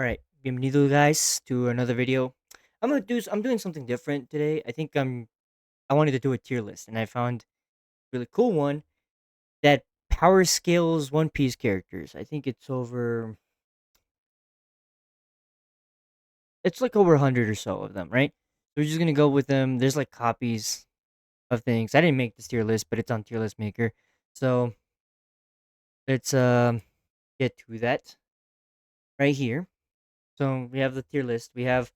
All right, bienvenido guys to another video. I'm doing something different today. I wanted to do a tier list and I found a really cool one that power scales One Piece characters. I think it's like over 100 or so of them, right? So we're just going to go with them. There's like copies of things. I didn't make this tier list, but it's on tier list maker. So let's get to that right here. So we have the tier list. We have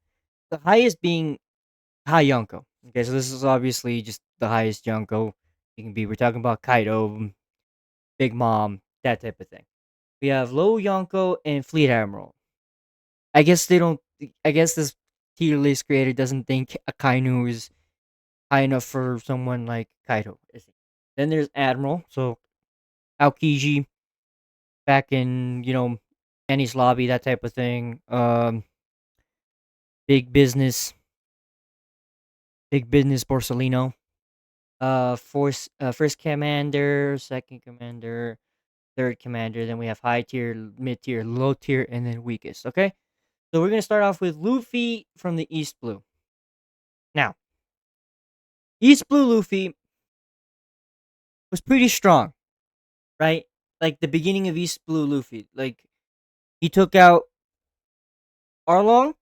the highest being high Yonko. Okay, so this is obviously just the highest Yonko you can be. We're talking about Kaido, Big Mom, that type of thing. We have low Yonko and Fleet Admiral. I guess they don't. I guess this tier list creator doesn't think Akainu is high enough for someone like Kaido. Is he? Then there's Admiral, so Aokiji back in Annie's lobby, that type of thing. Big business, big business Borsalino. First commander, second commander, third commander. Then we have high tier, mid tier, low tier, and then weakest. Okay, so we're gonna start off with Luffy from the East Blue. Now, East Blue Luffy was pretty strong, right? Like the beginning of East Blue Luffy, like he took out Arlong,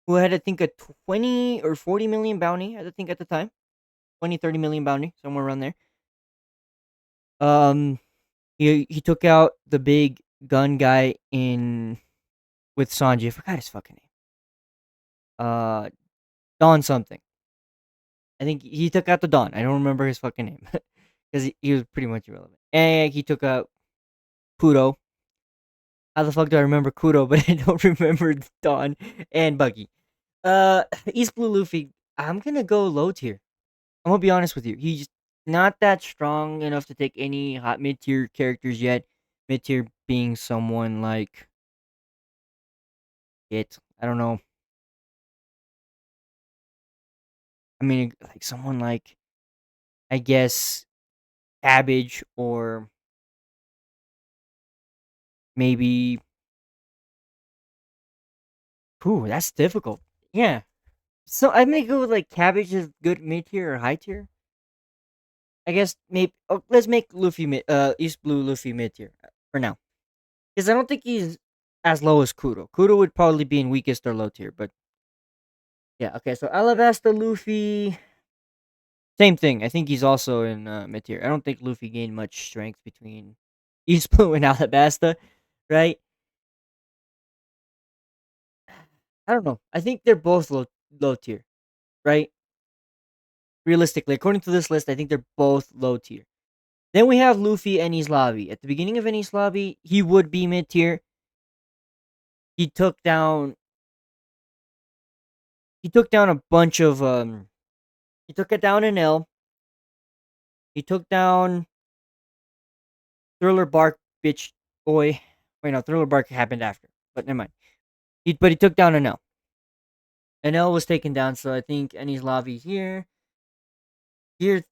who had I think a 20 or 40 million bounty. I think at the time, 20, 30 million bounty, somewhere around there. Um, he took out the big gun guy in with Sanji. I forgot his fucking name. Don something. I think he took out the Don. I don't remember his fucking name because he was pretty much irrelevant. And he took out Kudo. How the fuck do I remember Kudo, but I don't remember Don and Buggy? East Blue Luffy. I'm gonna go low tier. I'm gonna be honest with you. He's not that strong enough to take any hot mid tier characters yet. Mid tier being someone like it. I don't know. I mean, like someone like I guess Cabbage or maybe. Ooh, that's difficult. Yeah. So I may go with like Cabbage is good mid tier or high tier. I guess maybe let's make Luffy East Blue Luffy mid tier for now. Because I don't think he's as low as Kudo. Kudo would probably be in weakest or low tier, but yeah, okay, so Alabasta Luffy. Same thing. I think he's also in mid tier. I don't think Luffy gained much strength between East Blue and Alabasta, right? I don't know. I think they're both low tier, right? Realistically, according to this list, I think they're both low tier. Then we have Luffy and his lobby. At the beginning of Enies lobby, he would be mid tier. He took down a bunch of he took it down an L. He took down Thriller Bark bitch boy. Wait, no, Thriller Bark happened after. But never mind. But he took down an L. An L was taken down, so I think Enies lobby here. Tier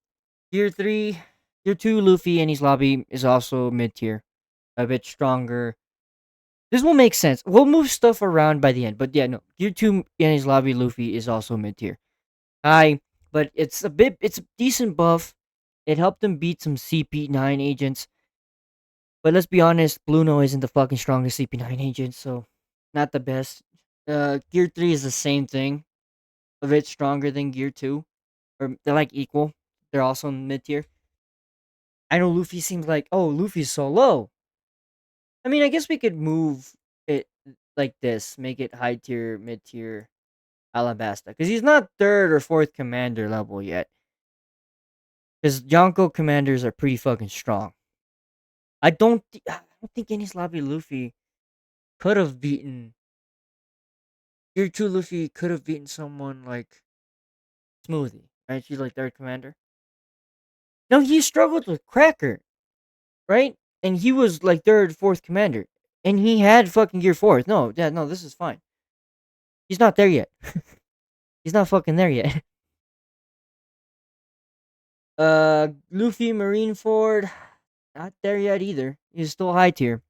tier three, tier two Luffy and his lobby is also mid tier. A bit stronger. This will make sense. We'll move stuff around by the end, but yeah, no. Tier two Enies lobby Luffy is also mid tier. High, but it's a decent buff. It helped him beat some CP9 agents. But let's be honest, Bluno isn't the fucking strongest CP9 agent, so not the best. Gear 3 is the same thing. A bit stronger than Gear 2. Or they're like equal. They're also mid tier. I know Luffy seems like, oh, Luffy's so low. I mean, I guess we could move it like this. Make it high tier, mid tier, Alabasta. Because he's not third or fourth commander level yet. Because Yonko commanders are pretty fucking strong. I don't think any sloppy Luffy could have beaten Gear 2 Luffy could have beaten someone like Smoothie, right? She's like third commander. No, he struggled with Cracker, right? And he was like third, fourth commander. And he had fucking Gear 4th. No, yeah, no, this is fine. He's not there yet. He's not fucking there yet. Luffy Marineford, not there yet either. He's still high tier.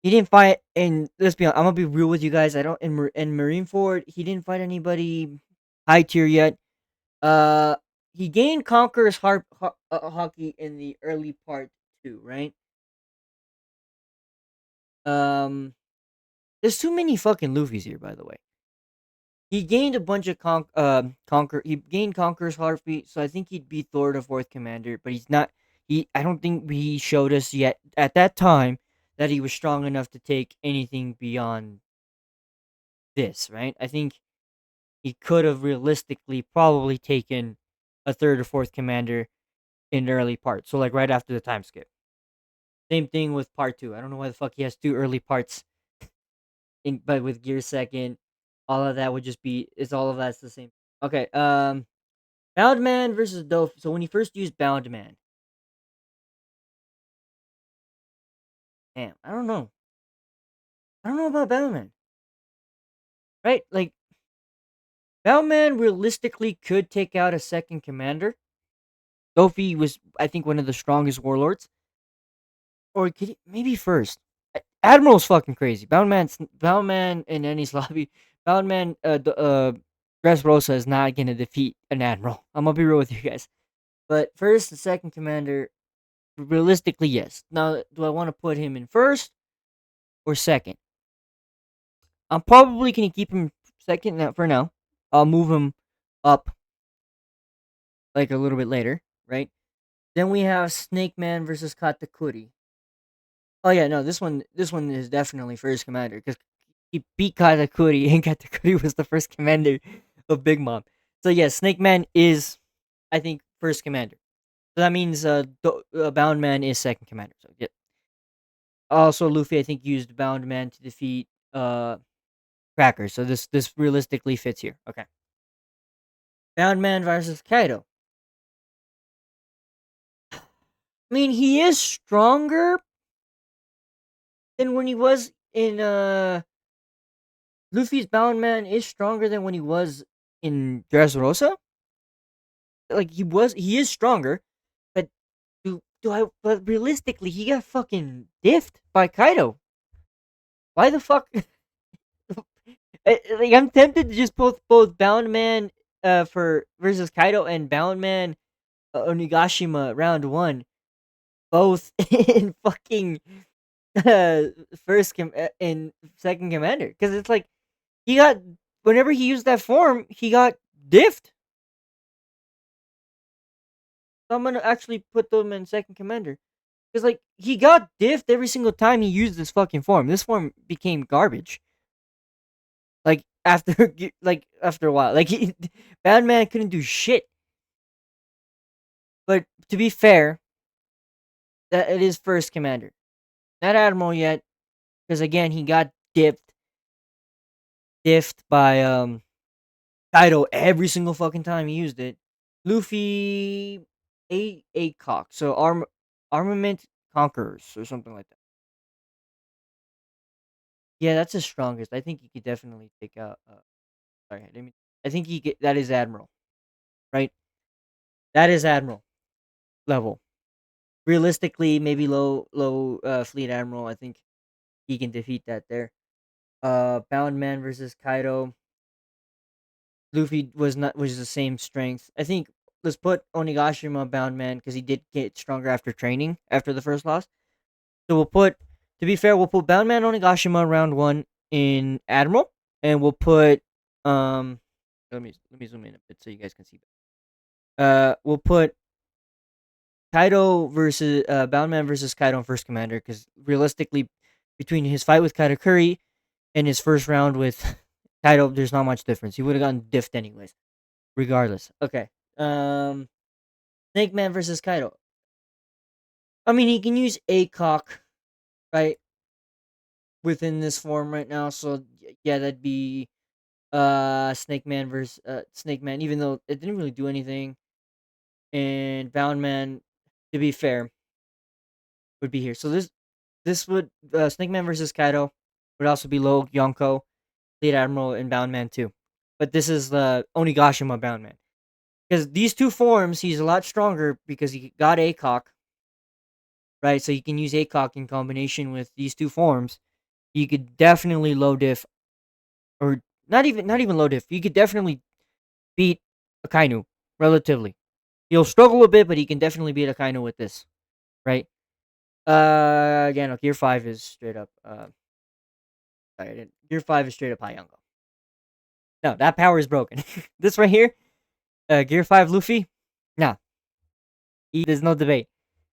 He didn't fight, and let's be honest, I'm gonna be real with you guys. I don't in Marineford. He didn't fight anybody high tier yet. Uh, he gained Conqueror's hockey in the early part too, right? Um, there's too many fucking Luffy's here, by the way. He gained a bunch of conquer. He gained Conqueror's heartbeat, so I think he'd be Thor the fourth commander. But he's not. I don't think he showed us yet at that time that he was strong enough to take anything beyond this. Right? I think he could have realistically probably taken a third or fourth commander in the early part. So like right after the time skip. Same thing with part two. I don't know why the fuck he has two early parts but with Gear second, all of that would just be it's all of that's the same. Okay, Bound Man versus Dove. So when he first used Bound Man, damn, I don't know. I don't know about Bound Man. Right? Like Bound Man realistically could take out a second commander. Dofi was, I think, one of the strongest warlords. Or could he, maybe first. Admiral's fucking crazy. Bound Man in any lobby. Bound Man Dressrosa is not gonna defeat an Admiral. I'm gonna be real with you guys. But first and second commander, realistically, yes. Now, do I want to put him in first or second? I'm probably going to keep him second for now. I'll move him up like a little bit later, right? Then we have Snake Man versus Katakuri. Oh yeah, no, this one is definitely first commander because he beat Katakuri and Katakuri was the first commander of Big Mom. So yeah, Snake Man is, I think, first commander. So that means Bound Man is second commander. So yeah. Also, Luffy, I think, used Bound Man to defeat Cracker. So this realistically fits here. Okay. Bound Man versus Kaido. I mean, he is stronger than when he was in Luffy's Bound Man is stronger than when he was in Dressrosa. Like he is stronger, but but realistically, he got fucking diffed by Kaido. Why the fuck? Like I'm tempted to just put both Bound Man for versus Kaido and Bound Man Onigashima round one both in fucking uh, in second commander because it's like he got whenever he used that form he got diffed. So I'm gonna actually put them in second commander because like he got diffed every single time he used this fucking form. This form became garbage. Like after like after a while, like Batman couldn't do shit. But to be fair, that it is first commander, not admiral yet, because again he got diffed by Kaido every single fucking time he used it. Luffy a cock. So armament conquerors or something like that. Yeah, that's his strongest. I think he could definitely take out sorry, I think that is admiral, right? That is admiral level. Realistically, maybe low fleet admiral. I think he can defeat that there. Bound Man versus Kaido. Luffy was the same strength. I think let's put Onigashima Bound Man because he did get stronger after training after the first loss. So we'll put to be fair, we'll put Bound Man Onigashima round one in Admiral, and we'll put let me zoom in a bit so you guys can see. We'll put Kaido versus Bound Man versus Kaido in first commander because realistically, between his fight with Katakuri and his first round with Kaido, there's not much difference. He would have gotten diffed anyways. Regardless. Okay. Snake Man versus Kaido. I mean, he can use ACOC, right? Within this form right now. So, yeah, that'd be Snake Man versus Snake Man, even though it didn't really do anything. And Bound Man, to be fair, would be here. So, this would, Snake Man versus Kaido would also be low Yonko, Fleet Admiral, and Bound Man too. But this is the Onigashima Bound Man. Because these two forms, he's a lot stronger because he got ACOC, right? So you can use ACOC in combination with these two forms He could definitely low diff, or not even low diff. He could definitely beat Akainu relatively. He'll struggle a bit, but he can definitely beat Akainu with this, right? Again, no, Gear 5 is straight up. Sorry, Gear 5 is straight up high Yonko. No, that power is broken. This right here, Gear 5 Luffy, nah, there's no debate.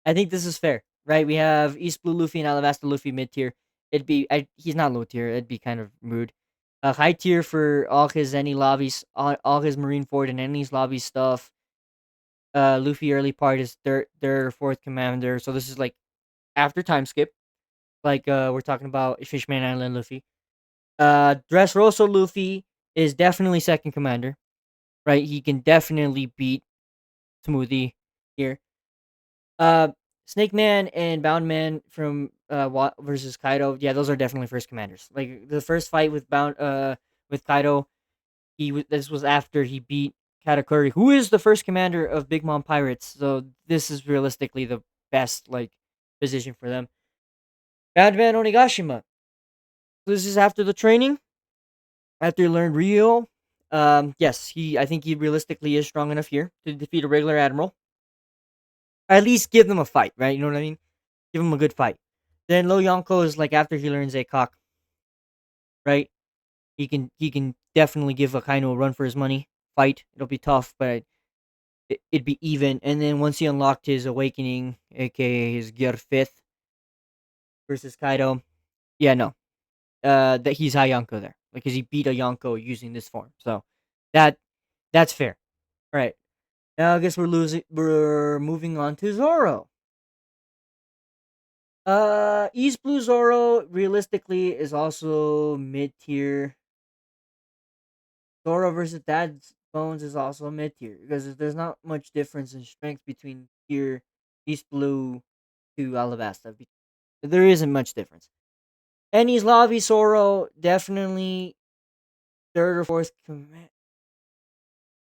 I think this is fair, right? We have East Blue Luffy and Alabasta Luffy mid tier. He's not low tier. It'd be kind of rude. High tier for all his any lobbies, all his Marineford and Enies lobby stuff. Luffy early part is their fourth commander. So this is like after time skip. Like we're talking about Fishman Island Luffy. Dressrosa Luffy is definitely second commander, right? He can definitely beat Smoothie here. Uh, Snake Man and Bound Man from versus Kaido. Yeah, those are definitely first commanders. Like the first fight with Kaido, this was after he beat Katakuri, who is the first commander of Big Mom Pirates. So this is realistically the best like position for them. Bound Man Onigashima. This is after the training, after he learned Ryo. Yes, I think he realistically is strong enough here to defeat a regular admiral. At least give them a fight, right? You know what I mean? Give him a good fight. Then Lo Yonko is like after he learns Akok, right? He can definitely give Akainu a run for his money. Fight. It'll be tough, but it'd be even. And then once he unlocked his awakening, aka his Gear Fifth versus Kaido, yeah, no, that he's high Yonko there because he beat a Yonko using this form. So that that's fair. All right. Now I guess We're moving on to Zoro. East Blue Zoro realistically is also mid tier. Zoro versus Dad's Bones is also mid tier because there's not much difference in strength between tier East Blue to Alabasta. There isn't much difference. Enies Lobby Zoro definitely third or fourth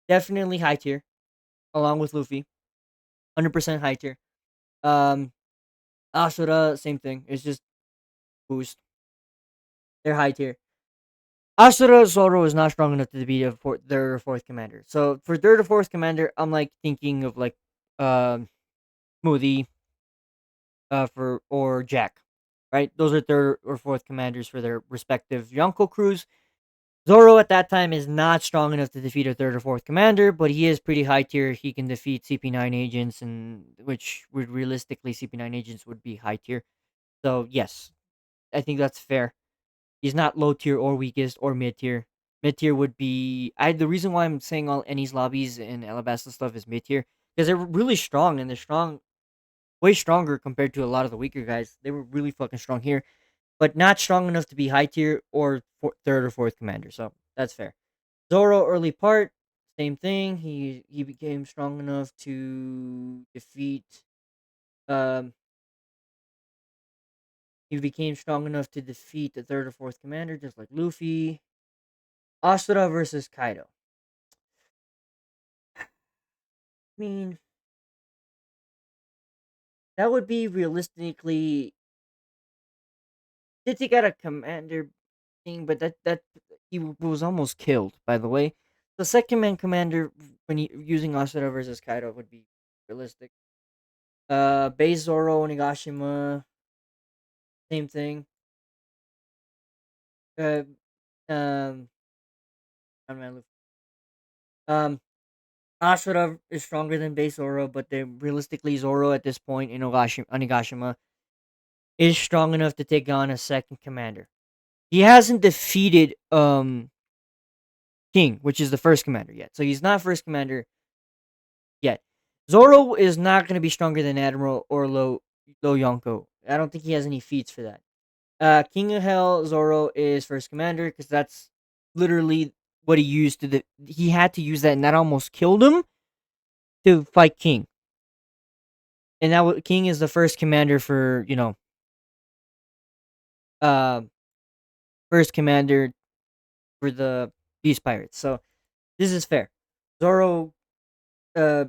definitely high tier along with Luffy. 100% high tier. Um Asura, same thing. It's just boost. They're high tier. Asura Zoro is not strong enough to be a third or fourth commander. So for third or fourth commander, I'm like thinking of like Smoothie for or Jack. Right? Those are third or fourth commanders for their respective Yonko crews. Zoro at that time is not strong enough to defeat a third or fourth commander, but he is pretty high tier. He can defeat CP9 agents, and which would realistically CP9 agents would be high tier. So yes, I think that's fair. He's not low tier or weakest or mid tier. Mid tier would be the reason why I'm saying all Ennie's lobbies and Alabasta stuff is mid tier because they're really strong and they're strong, way stronger compared to a lot of the weaker guys. They were really fucking strong here, but not strong enough to be high tier or third or fourth commander. So that's fair. Zoro early part, same thing. He became strong enough to defeat. Um, he became strong enough to defeat the third or fourth commander, just like Luffy. Asura versus Kaido. I mean, that would be realistically. Did he got a commander thing, but that he was almost killed. By the way, the second man commander when using Asura versus Kaido would be realistic. Base Zoro Onigashima, same thing. Uh, um, um, Asura is stronger than base Zoro, but they realistically Zoro at this point in Onigashima is strong enough to take on a second commander. He hasn't defeated King, which is the first commander yet. So he's not first commander yet. Zoro is not going to be stronger than Admiral or Lo Yonko. I don't think he has any feats for that. King of Hell Zoro is first commander because that's literally what he used he had to use that, and that almost killed him to fight King. And now King is the first commander for uh, first commander for the Beast Pirates. So this is fair. Zoro, uh,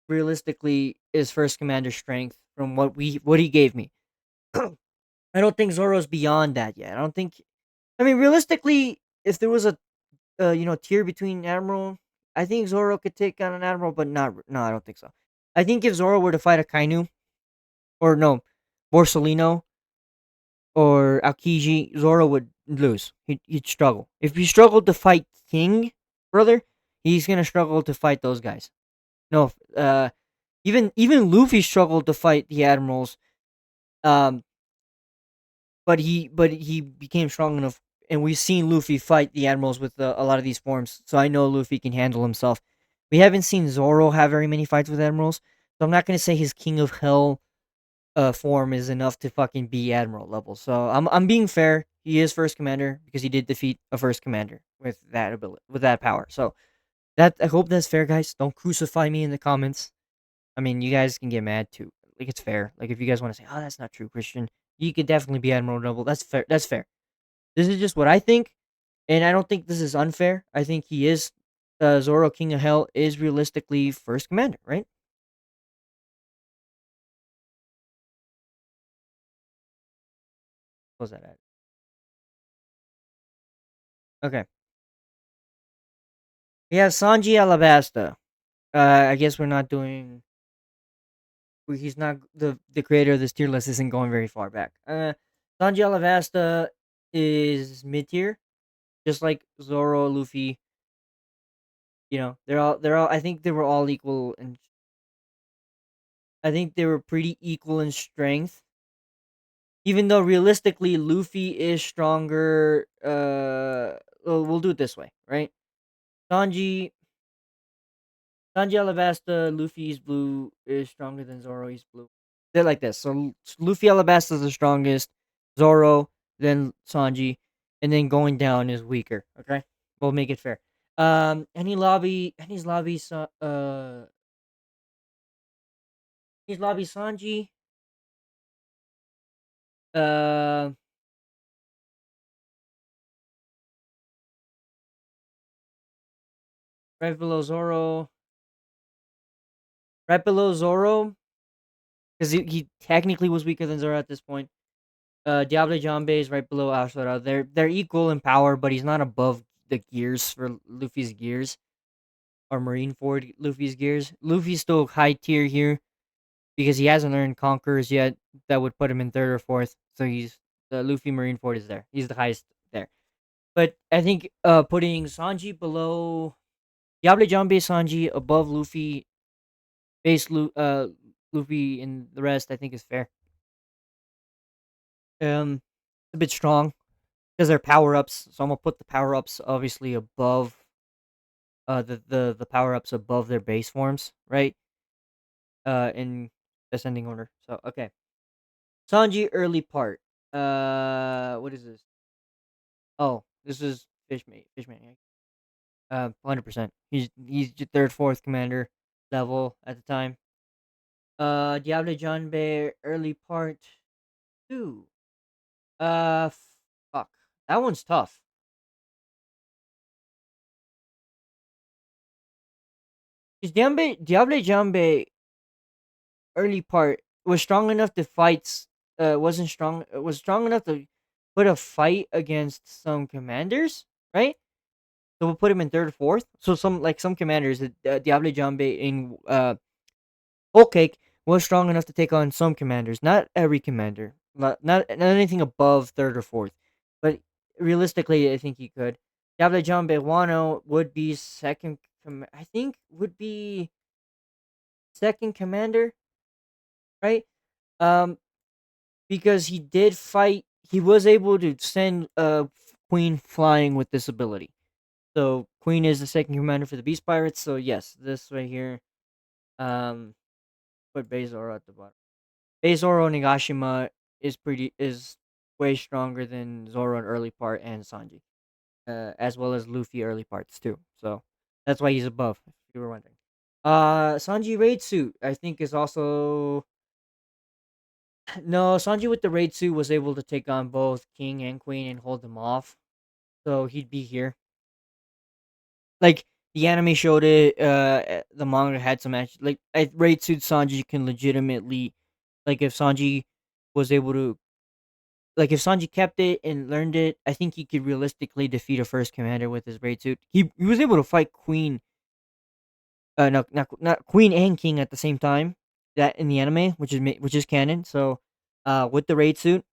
realistically, is first commander strength from what he gave me. I don't think Zoro's beyond that yet. I don't think. I mean, realistically, if there was a tier between Admiral, I think Zoro could take on an Admiral, but not. No, I don't think so. I think if Zoro were to fight a Kainu, or no, Borsalino or Aokiji, Zoro would lose. He'd struggle. If he struggled to fight King, brother, he's gonna struggle to fight those guys. No, even Luffy struggled to fight the Admirals. Um, but he became strong enough, and we've seen Luffy fight the Admirals with a lot of these forms. So I know Luffy can handle himself. We haven't seen Zoro have very many fights with Admirals, so I'm not gonna say his King of Hell form is enough to fucking be Admiral level. So I'm being fair. He is first commander because he did defeat a first commander with that ability, with that power. So that, I hope that's fair, guys. Don't crucify me in the comments. I mean, you guys can get mad too. Like, it's fair. Like, if you guys want to say, "Oh, that's not true, Christian," you could definitely be Admiral Noble. That's fair. That's fair. This is just what I think, and I don't think this is unfair. I think he is Zoro King of Hell is realistically first commander, right? What was that at? Okay. We have Sanji Alabasta. I guess we're not doing. He's not the creator of this tier list. Isn't going very far back. Sanji Alabasta is mid tier, just like Zoro, Luffy. They're all. I think they were all equal, and I think they were pretty equal in strength. Even though realistically, Luffy is stronger. Well, we'll do it this way, right? Sanji, Sanji Alabasta, Luffy's blue is stronger than Zoro. He's blue. They're like this. So Luffy Alabasta is the strongest. Zoro, then Sanji, and then going down is weaker. Okay, we'll make it fair. Any lobby, his lobby Sanji. Uh, right below Zoro. Right below Zoro, because he technically was weaker than Zoro at this point. Diable Jambe is right below Ashura. They're equal in power, but he's not above the gears for Luffy's gears, or Marineford Luffy's gears. Luffy's still high tier here because he hasn't earned Conquerors yet. That would put him in third or fourth. So he's the Luffy Marineford is there. He's the highest there. But I think putting Sanji below Diable Jambe Sanji above Luffy, Luffy and the rest, I think is fair. A bit strong because they're power ups. So I'm gonna put the power ups obviously above the power ups above their base forms, right? In ascending order. So okay, Sanji early part. What is this? Oh, this is Fishmate. Fishmate. 100%. He's your third, fourth commander level at the time. Diable John Bear early part two. Uh, fuck. That one's tough. Is Diable Jambe early part was strong enough to fight? Wasn't strong. Was strong enough to put a fight against some commanders, right? So we'll put him in third, fourth. So some commanders, Diable Jambe in Whole Cake was strong enough to take on some commanders. Not every commander. Not anything above third or fourth, but realistically, I think he could. Diable Jambe Wano would be second. I think would be second commander, right? Um, because he did fight. He was able to send Queen flying with this ability. So Queen is the second commander for the Beast Pirates. So yes, this right here. Um, put Bezoro at the bottom. Bezoro Nagashima is way stronger than Zoro in early part and Sanji, as well as Luffy early parts too. So that's why he's above. If you were wondering. Sanji raid suit I think is also no, Sanji with the raid suit was able to take on both King and Queen and hold them off. So he'd be here. Like the anime showed it, the manga had some action. Like at raid suit Sanji can legitimately, like if Sanji was able to like if Sanji kept it and learned it, I think he could realistically defeat a first commander with his raid suit. He was able to fight Queen, no, not Queen and King at the same time. That in the anime, which is canon. So, with the raid suit.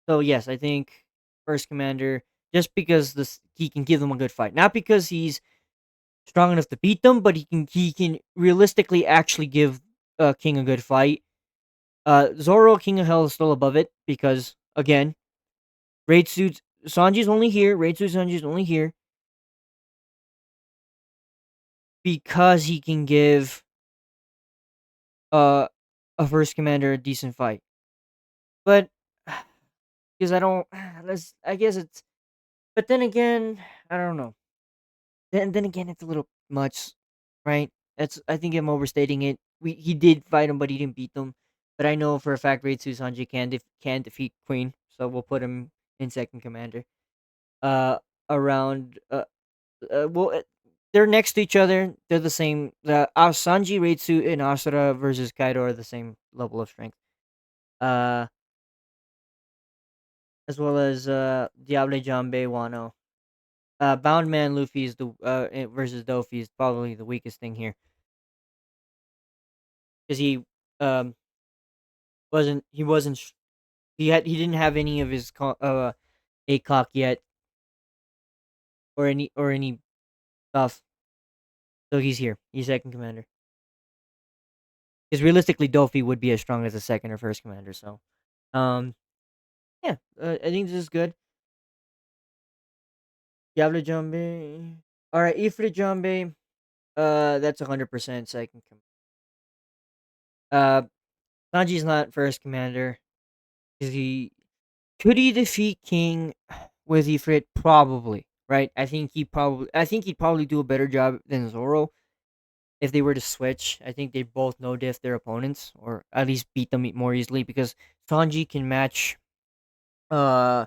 So yes, I think first commander just because this he can give them a good fight, not because he's strong enough to beat them, but he can realistically actually give King a good fight. Zoro King of Hell is still above it because again, raid suits Sanji's only here. Raid suit Sanji's only here because he can give uh a first commander a decent fight. But because I don't, I guess it's. But then again, I don't know. Then again, it's a little much, right? That's I think I'm overstating it. He did fight him, but he didn't beat them. But I know for a fact Raid Sanji can defeat Queen, so we'll put him in second commander. Uh, around well, they're next to each other. They're the same. The Sanji, Raidsu, and Asura versus Kaido are the same level of strength. Uh, as well as Diable Jambe Wano. Bound Man Luffy is the versus Dofi is probably the weakest thing here because um wasn't he didn't have any of his ACOC yet or any stuff, so he's here. He's second commander because realistically Dofi would be as strong as a second or first commander. So um yeah, I think this is good. Diablo Jambe. All right, Ifrit Jambe. That's 100% second. Uh, Sanji's not first commander because he defeat King with Ifrit? Probably, right? I think he'd probably do a better job than Zoro if they were to switch. I think they both know diff their opponents, or at least beat them more easily because Sanji can match uh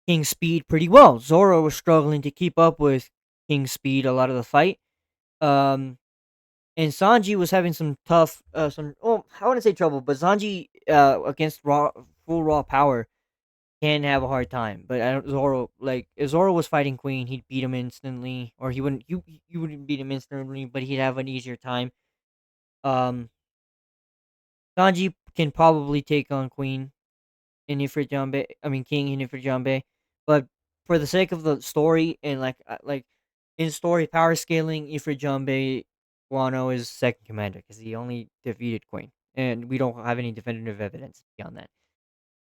King's speed pretty well. Zoro was struggling to keep up with King's speed a lot of the fight. Um and Sanji was having some tough some I wouldn't say trouble, but Sanji against full raw power can have a hard time. But I don't Zoro like if Zoro was fighting Queen, he'd beat him instantly, or he wouldn't. You wouldn't beat him instantly, but he'd have an easier time. Um, Sanji can probably take on Queen in Ifrit Jambe. I mean King in Ifrit Jambe, but for the sake of the story and like in story power scaling, Ifrit Jambe Wano is second commander because he only defeated Queen, and we don't have any definitive evidence beyond that.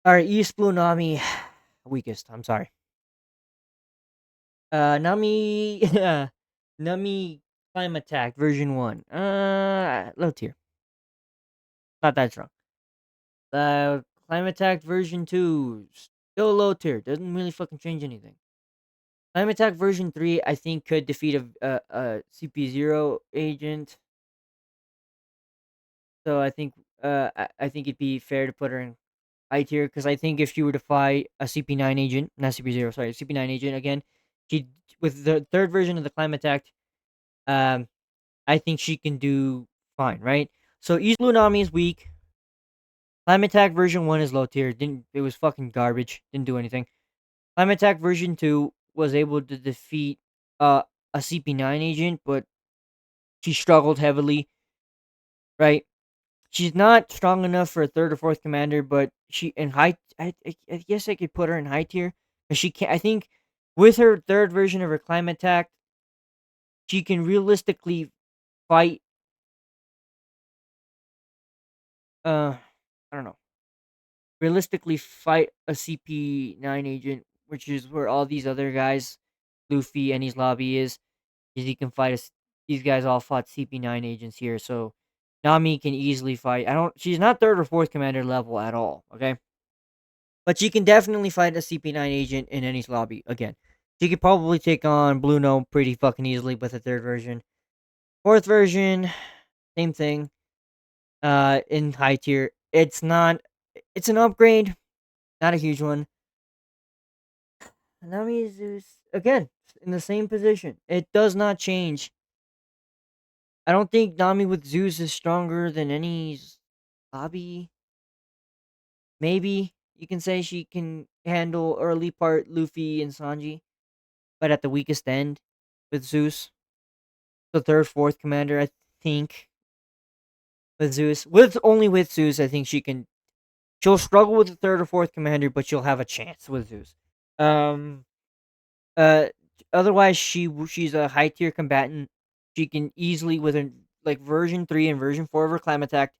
All right, East Blue Nami weakest. I'm sorry. Nami, Nami Climb Attack version 1. Low tier. Not that strong. Climb Attack version 2. Still low tier. Doesn't really fucking change anything. Climb Attack version 3, I think, could defeat a CP0 agent. So I think it'd be fair to put her in high tier because I think if she were to fight a CP9 agent, not CP0, sorry, CP9 agent again, she with the third version of the Climb Attack, um, I think she can do fine, right? So East Blue Nami is weak. Climb Attack version 1 is low tier. Didn't It was fucking garbage. Didn't do anything. Climb Attack version 2 was able to defeat uh a CP9 agent, but she struggled heavily, right? She's not strong enough for a third or fourth commander, but she in high I guess I could put her in high tier. But she can I think with her third version of her Climb Attack, she can realistically fight I don't know realistically fight a CP9 agent, which is where all these other guys, Luffy and his lobby is he can fight us. These guys all fought CP9 agents here, so Nami can easily fight. I don't. She's not third or fourth commander level at all. Okay, but she can definitely fight a CP9 agent in any lobby again. She could probably take on Blue Gnome pretty fucking easily with the third version. Fourth version, same thing. In high tier, it's not. It's an upgrade, not a huge one. Nami Zeus again in the same position. It does not change. I don't think Nami with Zeus is stronger than any lobby. maybe you can say she can handle early part Luffy and Sanji, but at the weakest end with Zeus, the third, fourth commander, I think with Zeus, with Zeus, I think she can. She'll struggle with the third or fourth commander, but she'll have a chance with Zeus. Um, uh, Otherwise, she's a high tier combatant. She can easily with like version 3 and version 4 of her clam attack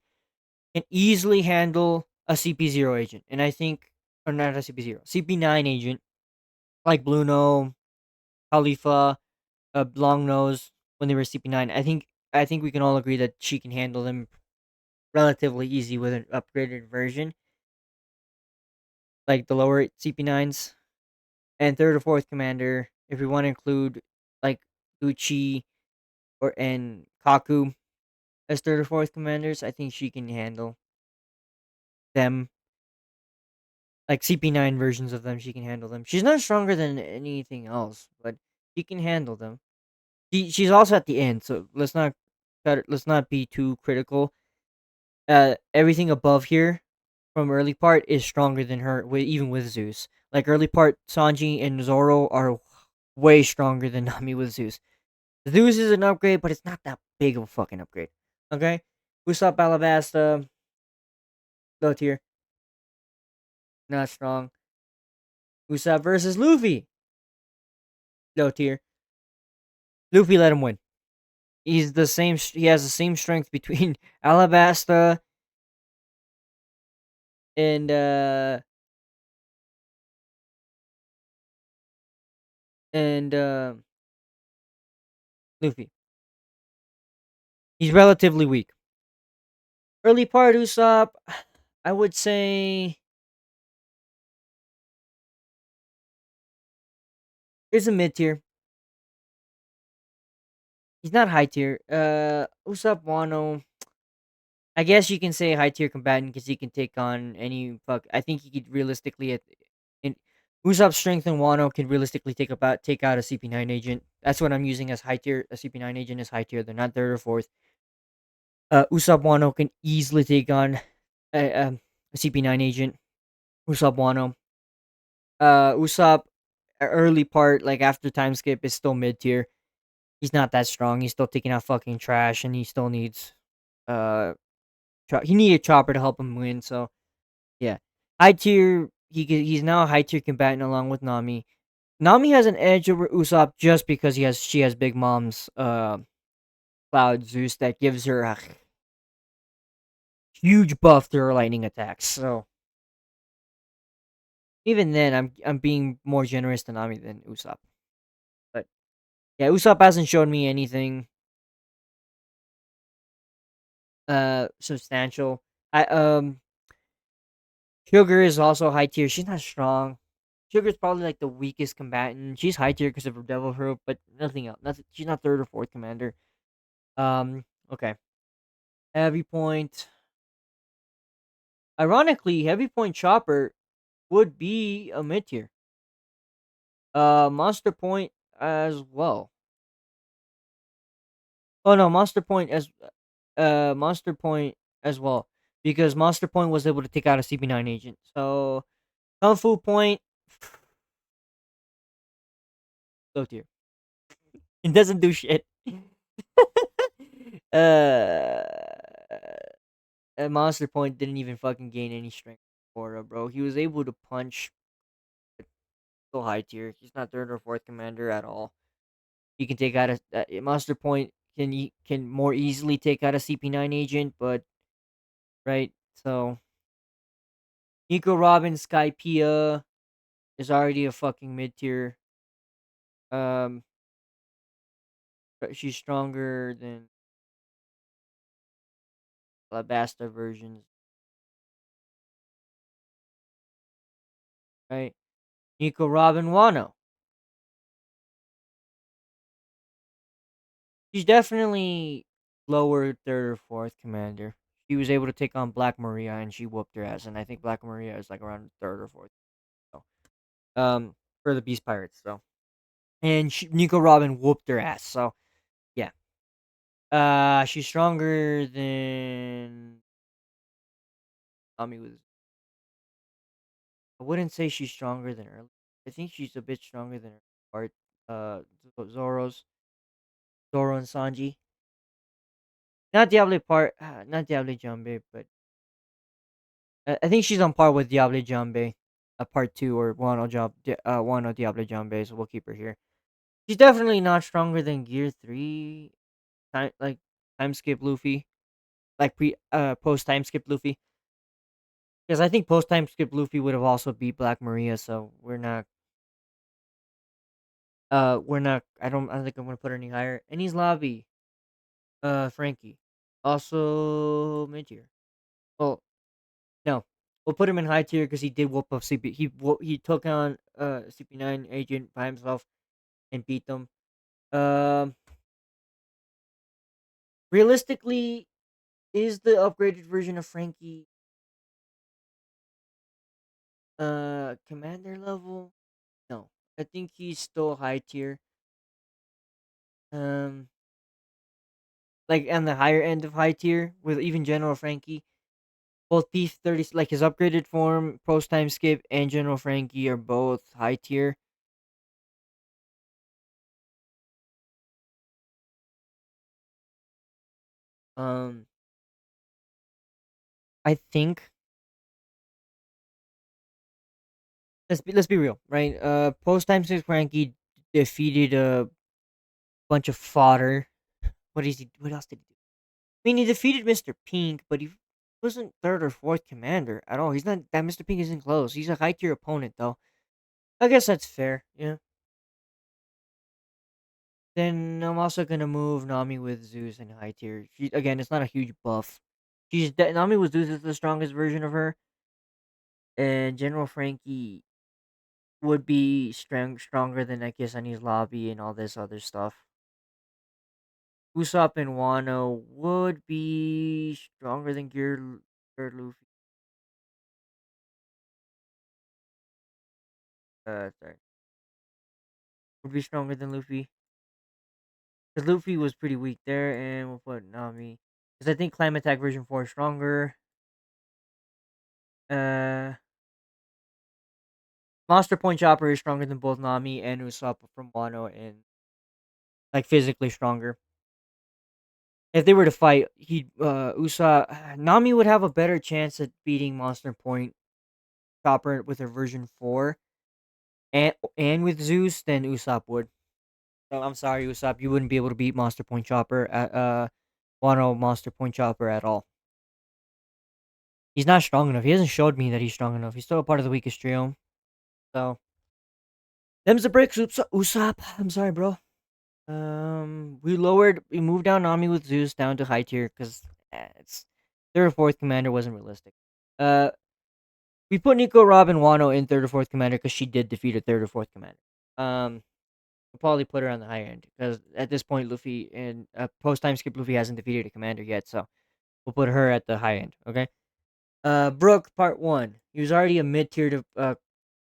can easily handle a CP0 agent, and I think or not a CP0, CP9 agent like Bluno, Khalifa, Long Nose when they were CP9. I think we can all agree that she can handle them relatively easy with an upgraded version, like the lower CP9s. And third or fourth commander, if we want to include like Uchi or and Kaku as third or fourth commanders, I think she can handle them. Like CP9 versions of them, she can handle them. She's not stronger than anything else, but she can handle them. She's also at the end, so let's not be too critical. Everything above here from early part is stronger than her, even with Zeus. Like early part, Sanji and Zoro are way stronger than Nami with Zeus. Zeus is an upgrade, but it's not that big of a fucking upgrade. Okay, Usopp Alabasta, low tier, not strong. Usopp versus Luffy, low tier. Luffy let him win. He's the same. He has the same strength between Alabasta and and uh Luffy. He's relatively weak. Early part Usopp, I would say is a mid tier. He's not high tier. Usopp Wano, I guess you can say high tier combatant because he can take on any fuck. I think he could realistically in Usopp's strength and Wano can realistically take out a CP9 agent. That's what I'm using as high tier. A CP9 agent is high tier. They're not third or fourth. Usopp Wano can easily take on a CP9 agent. Usopp Wano. Usopp early part like after time skip is still mid tier. He's not that strong. He's still taking out fucking trash, and he still needs uh he needed Chopper to help him win. So yeah, high tier. He's now a high tier combatant along with Nami. Nami has an edge over Usopp just because she has Big Mom's Cloud Zeus that gives her a huge buff to her lightning attacks. So even then, I'm being more generous to Nami than Usopp. But yeah, Usopp hasn't shown me anything substantial. I Sugar is also high tier. She's not strong. Sugar's probably like the weakest combatant. She's high tier because of her devil fruit, but nothing else. Nothing. She's not third or fourth commander. Okay. Heavy point. Ironically, heavy point chopper would be a mid tier. Monster point as well. Oh no, Monster Point as well because Monster Point was able to take out a CP9 agent. So Kung Fu Point, low tier. It doesn't do shit. uh, Monster Point didn't even fucking gain any strength for bro. He was able to punch still high tier. He's not third or fourth commander at all. He can take out a Monster Point can more easily take out a CP9 agent, but right. So Nico Robin Skypea is already a fucking mid tier. Um, but she's stronger than Alabasta versions, right? Nico Robin Wano. She's definitely lower third or fourth commander. She was able to take on Black Maria and she whooped her ass. And I think Black Maria is like around third or fourth. So, for the Beast Pirates. So, and Nico Robin whooped her ass. So, yeah. She's stronger than Nami was. I wouldn't say she's stronger than early. I think she's a bit stronger than part Zoro's Zoro and Sanji. Not Diable part, not Diable Jambe, but I think she's on par with Diable Jambe, part two or Wano Diable Jambe. So we'll keep her here. She's definitely not stronger than Gear 3 time skip Luffy, like pre post time skip Luffy. Because I think post time skip Luffy would have also beat Black Maria, so we're not I don't think I'm gonna put her any higher. And he's lobby. Frankie. Also mid tier. Well, no. We'll put him in high tier because he did whoop up CP. He took on CP9 agent by himself and beat them. Um Realistically, is the upgraded version of Frankie commander level? No. I think he's still high tier. Um like on the higher end of high tier with even General Frankie. Both Thief 30, like his upgraded form, post time skip, and General Frankie are both high tier. Um I think let's be real, right? Post time skip Frankie defeated a bunch of fodder. What else did he do? I mean, he defeated Mr. Pink, but he wasn't third or fourth commander at all. He's not that Mr. Pink isn't close. He's a high tier opponent though. I guess that's fair. Yeah. Then I'm also gonna move Nami with Zeus in high tier. She again, it's not a huge buff. Nami with Zeus is the strongest version of her, and General Frankie would be stronger than Ekisani's lobby and all this other stuff. Usopp and Wano would be stronger than Gear Luffy. Sorry, would be stronger than Luffy. Because Luffy was pretty weak there, and we'll put Nami. Because I think Climb Attack version 4 is stronger. Uh, Monster Point Chopper is stronger than both Nami and Usopp from Wano, and like physically stronger. If they were to fight, Nami would have a better chance at beating Monster Point Chopper with her version 4 and with Zeus than Usopp would. So I'm sorry, Usopp, you wouldn't be able to beat Monster Point Chopper at Wano Monster Point Chopper at all. He's not strong enough. He hasn't showed me that he's strong enough. He's still a part of the weakest trio. So them's the bricks, Usopp. I'm sorry, bro. We moved down Nami with Zeus down to high tier because it's third or fourth commander wasn't realistic. Uh, we put Nico, Rob, and Wano in third or fourth commander because she did defeat a third or fourth commander. We'll probably put her on the high end because at this point, Luffy and post time skip Luffy hasn't defeated a commander yet, so we'll put her at the high end. Okay. Brook part one. He was already a mid tier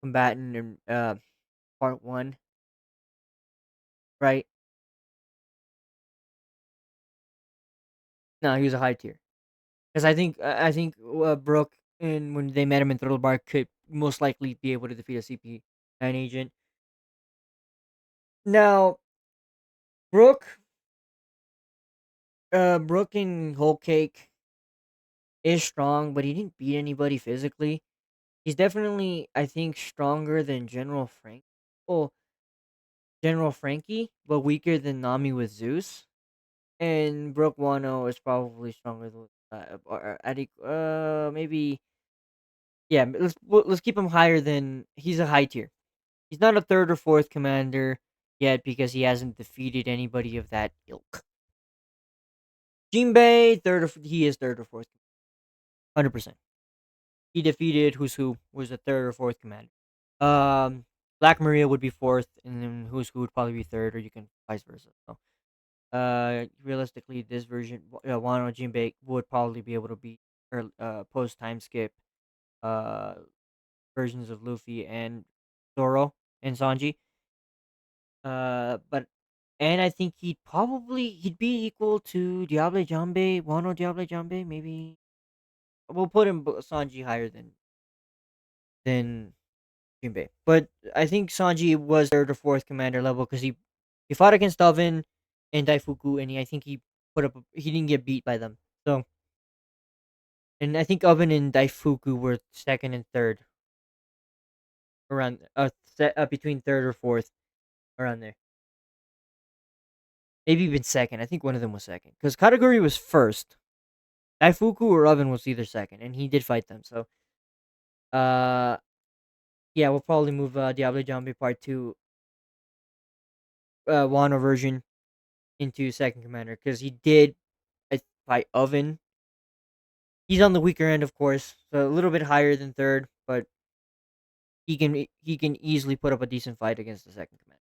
combatant in part one, right? No, he was a high tier. Because I think Brook and when they met him in Thriller Bark could most likely be able to defeat a CP9 agent. Now Brook in Whole Cake is strong, but he didn't beat anybody physically. He's definitely I think stronger than Oh, General Frankie, but weaker than Nami with Zeus. And Brook Wano is probably stronger than maybe yeah. Let's keep him higher than he's a high tier. He's not a third or fourth commander yet because he hasn't defeated anybody of that ilk. Jinbei, he is third or fourth, 100%. He defeated Who's Who was a third or fourth commander. Um, Black Maria would be fourth, and then Who's Who would probably be third, or you can vice versa. So, realistically, this version, Wano Jinbei would probably be able to beat or post time skip uh versions of Luffy and Zoro and Sanji. But and I think he'd be equal to Diable Jambe, Wano Diable Jambe. Maybe we'll put Sanji higher than Jinbei. But I think Sanji was third or fourth commander level because he fought against Oven and Daifuku, and I think he he didn't get beat by them. So, and I think Oven and Daifuku were second and third around between third or fourth around there. Maybe even second. I think one of them was second because Kataguri was first. Daifuku or Oven was either second, and he did fight them. So, uh, yeah, we'll probably move Diablo Zombie Part Two, Wano version into second commander because he did fight Oven. He's on the weaker end, of course, so a little bit higher than third, but he can easily put up a decent fight against the second commander,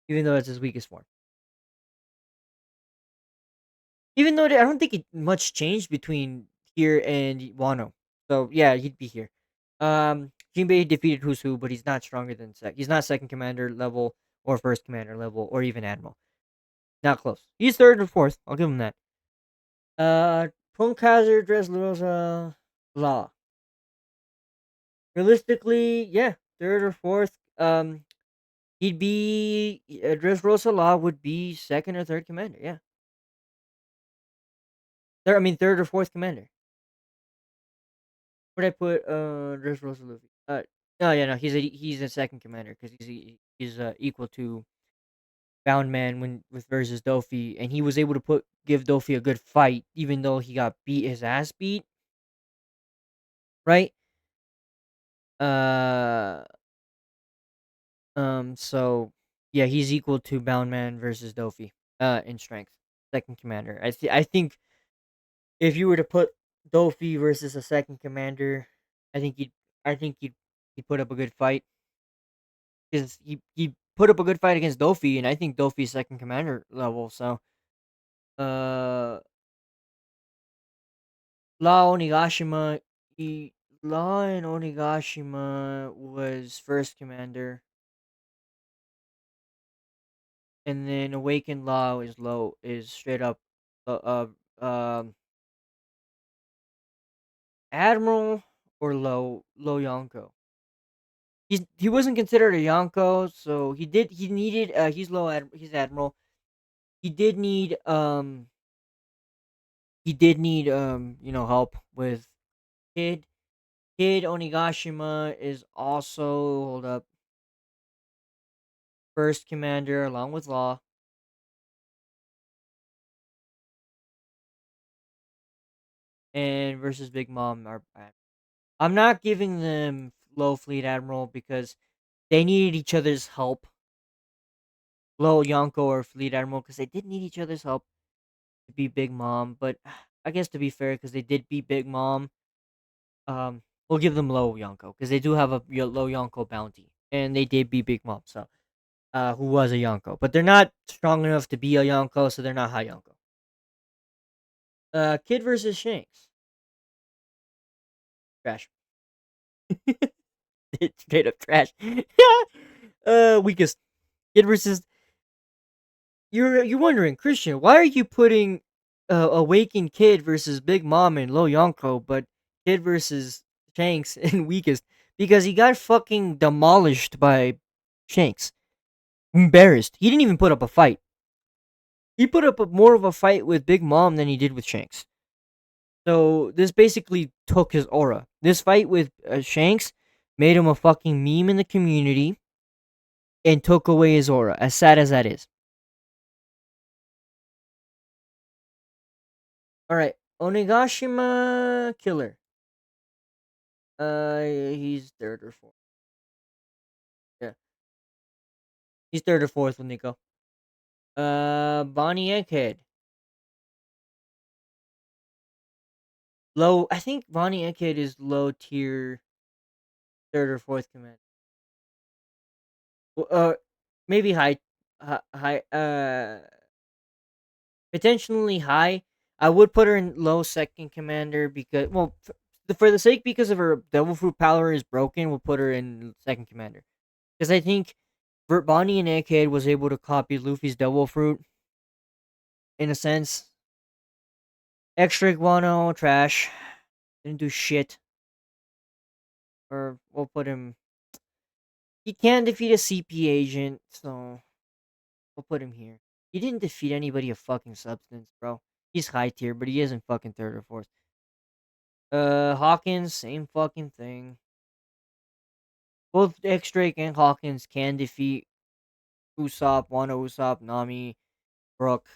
even though it's his weakest form. Even though I don't think it much changed between here and Wano, so yeah, he'd be here. Jinbei defeated Husu, but he's not stronger than he's not second commander level or first commander level or even admiral. Not close. He's third or fourth. I'll give him that. Punkazor, Dressrosa, Law. Realistically, yeah, third or fourth. He'd be Dressrosa Law would be second or third commander. Yeah, third or fourth commander. Where'd I put Dressrosa Luffy? No, yeah, no, he's a second commander because he's equal to Bound Man when with versus Dofi, and he was able to give Dofi a good fight, even though he got his ass beat. Right? Uh, So yeah, he's equal to Bound Man versus Dofi. In strength, second commander. I think if you were to put Dofi versus a second commander, I think he'd I think he'd put up a good fight because he put up a good fight against Dofi, and I think Dofi's second commander level. So uh, Law Onigashima, he Law and Onigashima was first commander, and then Awakened Law is straight up um Admiral or low Yonko. He wasn't considered a Yonko, so he needed he's Admiral. He did need help with Kid. Kid Onigashima is also, hold up, first commander along with Law, and versus Big Mom are I'm not giving them low Fleet Admiral because they needed each other's help. Low Yonko or Fleet Admiral because they did need each other's help to beat Big Mom, but I guess to be fair, because they did beat Big Mom, we'll give them low Yonko because they do have a low Yonko bounty, and they did beat Big Mom, so who was a Yonko, but they're not strong enough to be a Yonko, so they're not high Yonko. Kid versus Shanks, trash. It's straight up trash. Weakest. Kid versus. You're wondering, Christian, why are you putting Awakened Kid versus Big Mom and Low Yonko, but Kid versus Shanks and weakest? Because he got fucking demolished by Shanks. Embarrassed. He didn't even put up a fight. He put up more of a fight with Big Mom than he did with Shanks. So this basically took his aura. This fight with Shanks made him a fucking meme in the community and took away his aura. As sad as that is. All right, Onigashima Killer. He's third or fourth. Yeah, he's third or fourth when they go. Bonnie Egghead. Low. I think Bonnie Egghead is low tier, third or fourth command. Maybe high, high. Potentially high. I would put her in low second commander because, well, for the sake because of her devil fruit power is broken, we'll put her in second commander because I think Bonnie and Egghead was able to copy Luffy's devil fruit in a sense. Extra Iguano, trash. Didn't do shit. or we'll put him. He can defeat a CP agent, so we'll put him here. He didn't defeat anybody of fucking substance, bro. He's high tier, but he isn't fucking third or fourth. Hawkins, same fucking thing. Both X Drake and Hawkins can defeat Usopp, Wano Usopp, Nami, Brook,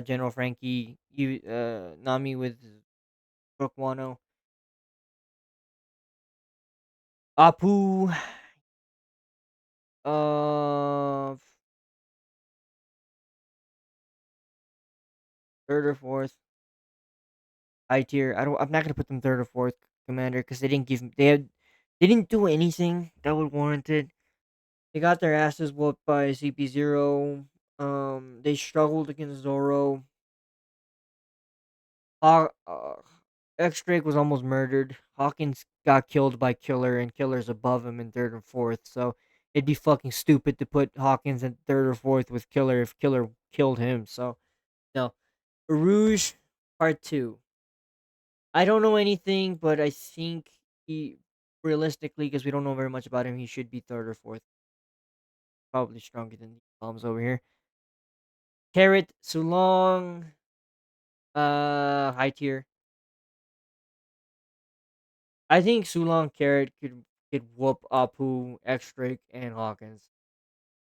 General Frankie, Nami with Brook Wano, Apu, uh, third or fourth. High tier. I'm not gonna put them third or fourth commander because they didn't do anything that would warrant it. They got their asses whooped by CP0. They struggled against Zoro. Haw- uh, X Drake was almost murdered. Hawkins got killed by Killer, and Killer's above him in third and fourth. So it'd be fucking stupid to put Hawkins in third or fourth with Killer if Killer killed him. So no. Rouge Part Two. I don't know anything, but I think he realistically, because we don't know very much about him, he should be third or fourth. Probably stronger than the bombs over here. Carrot, Sulong, high tier. I think Sulong Carrot could whoop Apu, X Drake, and Hawkins.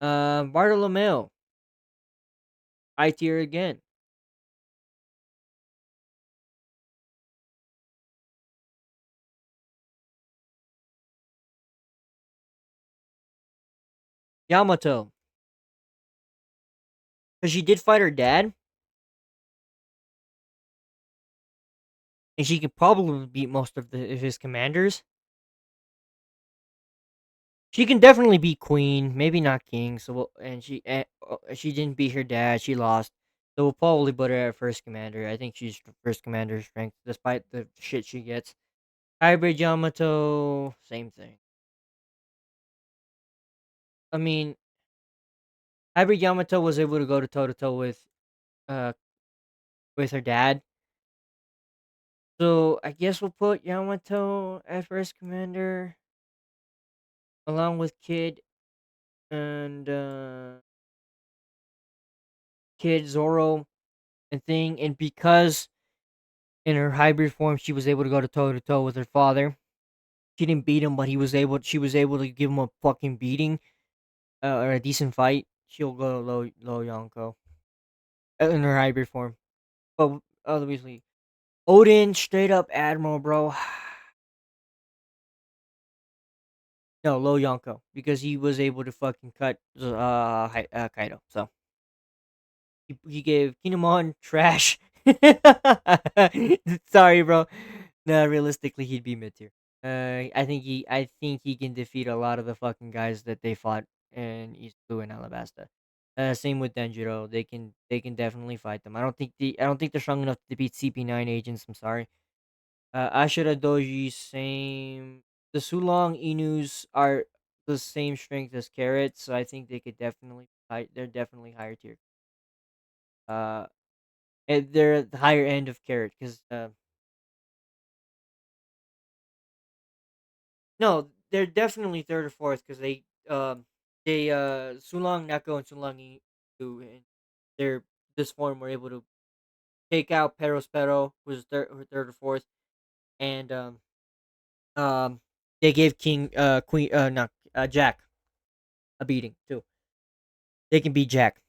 Bartolomeo, high tier again. Yamato, because she did fight her dad, and she could probably beat most of his commanders. She can definitely beat Queen, maybe not King. So and she didn't beat her dad. She lost. So we'll probably put her at first commander. I think she's first commander strength, despite the shit she gets. Hybrid Yamato, same thing. I mean, Hybrid Yamato was able to go to toe uh with her dad. So I guess we'll put Yamato at first commander along with Kid and Kid Zoro and thing. And because in her hybrid form, she was able to toe with her father. She didn't beat him, but she was able to give him a fucking beating, or a decent fight. She'll go low Yonko in her hybrid form. But obviously, Odin straight up Admiral, bro. No, low Yonko because he was able to fucking cut Kaido. So he gave Kinemon trash. Sorry, bro. No, realistically, he'd be mid tier. I think he can defeat a lot of the fucking guys that they fought in East Blue and Alabasta. Same with Denjiro. They can definitely fight them. I don't think they're strong enough to beat CP9 agents. I'm sorry. Ashura Doji, same. The Sulong Inus are the same strength as Carrot, so I think they could definitely fight. They're definitely higher tier. Uh, and they're at the higher end of Carrot because no, they're definitely third or fourth because they Sulong Neko and Sulong Inu in their this form were able to take out Perospero, who's third or fourth, and um they gave King Queen not Jack a beating too. They can beat Jack,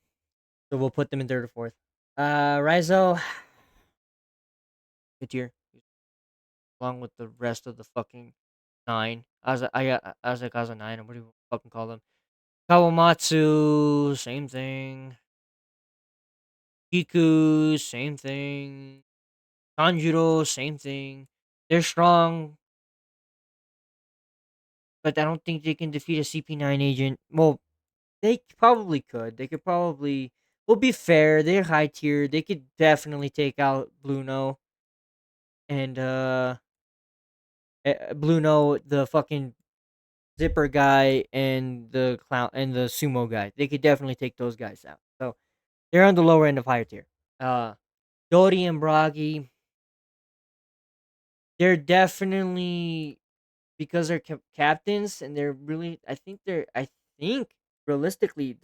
so we'll put them in third or fourth. Raizo, good tier, along with the rest of the fucking nine. Azakaza nine, or what do you fucking call them? Kawamatsu, same thing. Kiku, same thing. Tanjiro, same thing. They're strong, but I don't think they can defeat a CP9 agent. Well, they probably could. They could probably. We'll be fair. They're high tier. They could definitely take out Bluno and Bluno, the fucking zipper guy, and the clown and the sumo guy. They could definitely take those guys out. So they're on the lower end of higher tier. Uh, Dori and Bragi, they're definitely because they're captains and they're really. I think realistically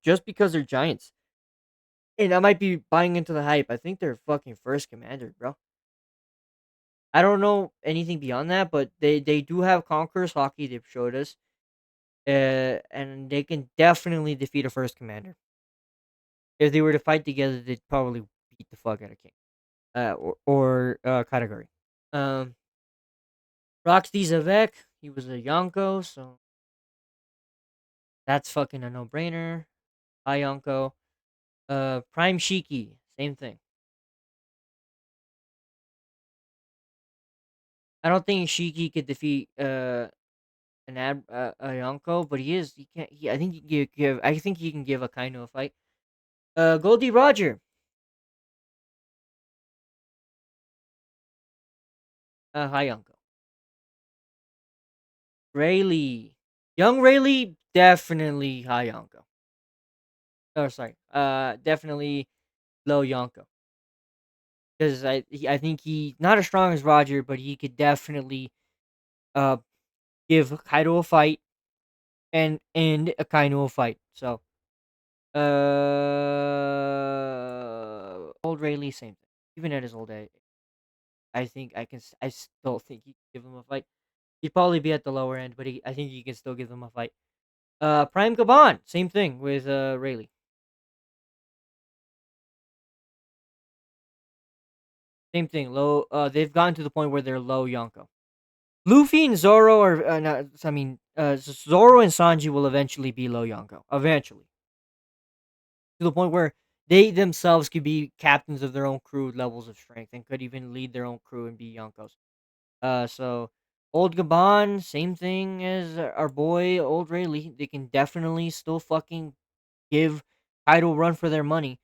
just because they're giants. And I might be buying into the hype. I think they're fucking first commander, bro. I don't know anything beyond that, but they do have Conqueror's hockey. They've showed us, and they can definitely defeat a first commander. If they were to fight together, they'd probably beat the fuck out of King, or category. Um, Roxy Zavek, he was a Yonko, so that's fucking a no brainer. Hi Yonko. Prime Shiki, same thing. I don't think Shiki could defeat a Yonko, but he is. He can't. I think he can give. I think he can give a kind of a fight. Goldie Roger. Hi Yonko. Rayleigh. Young Rayleigh, definitely high Yonko. Oh, sorry. Definitely low Yonko. Because I think he not as strong as Roger, but he could definitely uh give Kaido a fight and end a Kaido fight. So old Rayleigh, same thing. Even at his old age, I think I can. I still think he can give him a fight. He'd probably be at the lower end, but I think he can still give them a fight. Prime Gabon, same thing with Rayleigh. Same thing. Low. They've gotten to the point where they're low Yonko. Luffy and Zoro are. Not, I mean, Zoro and Sanji will eventually be low Yonko. Eventually, to the point where they themselves could be captains of their own crew levels of strength and could even lead their own crew and be Yonkos. So old Gabon, same thing as our boy old Rayleigh. They can definitely still fucking give Kaido run for their money.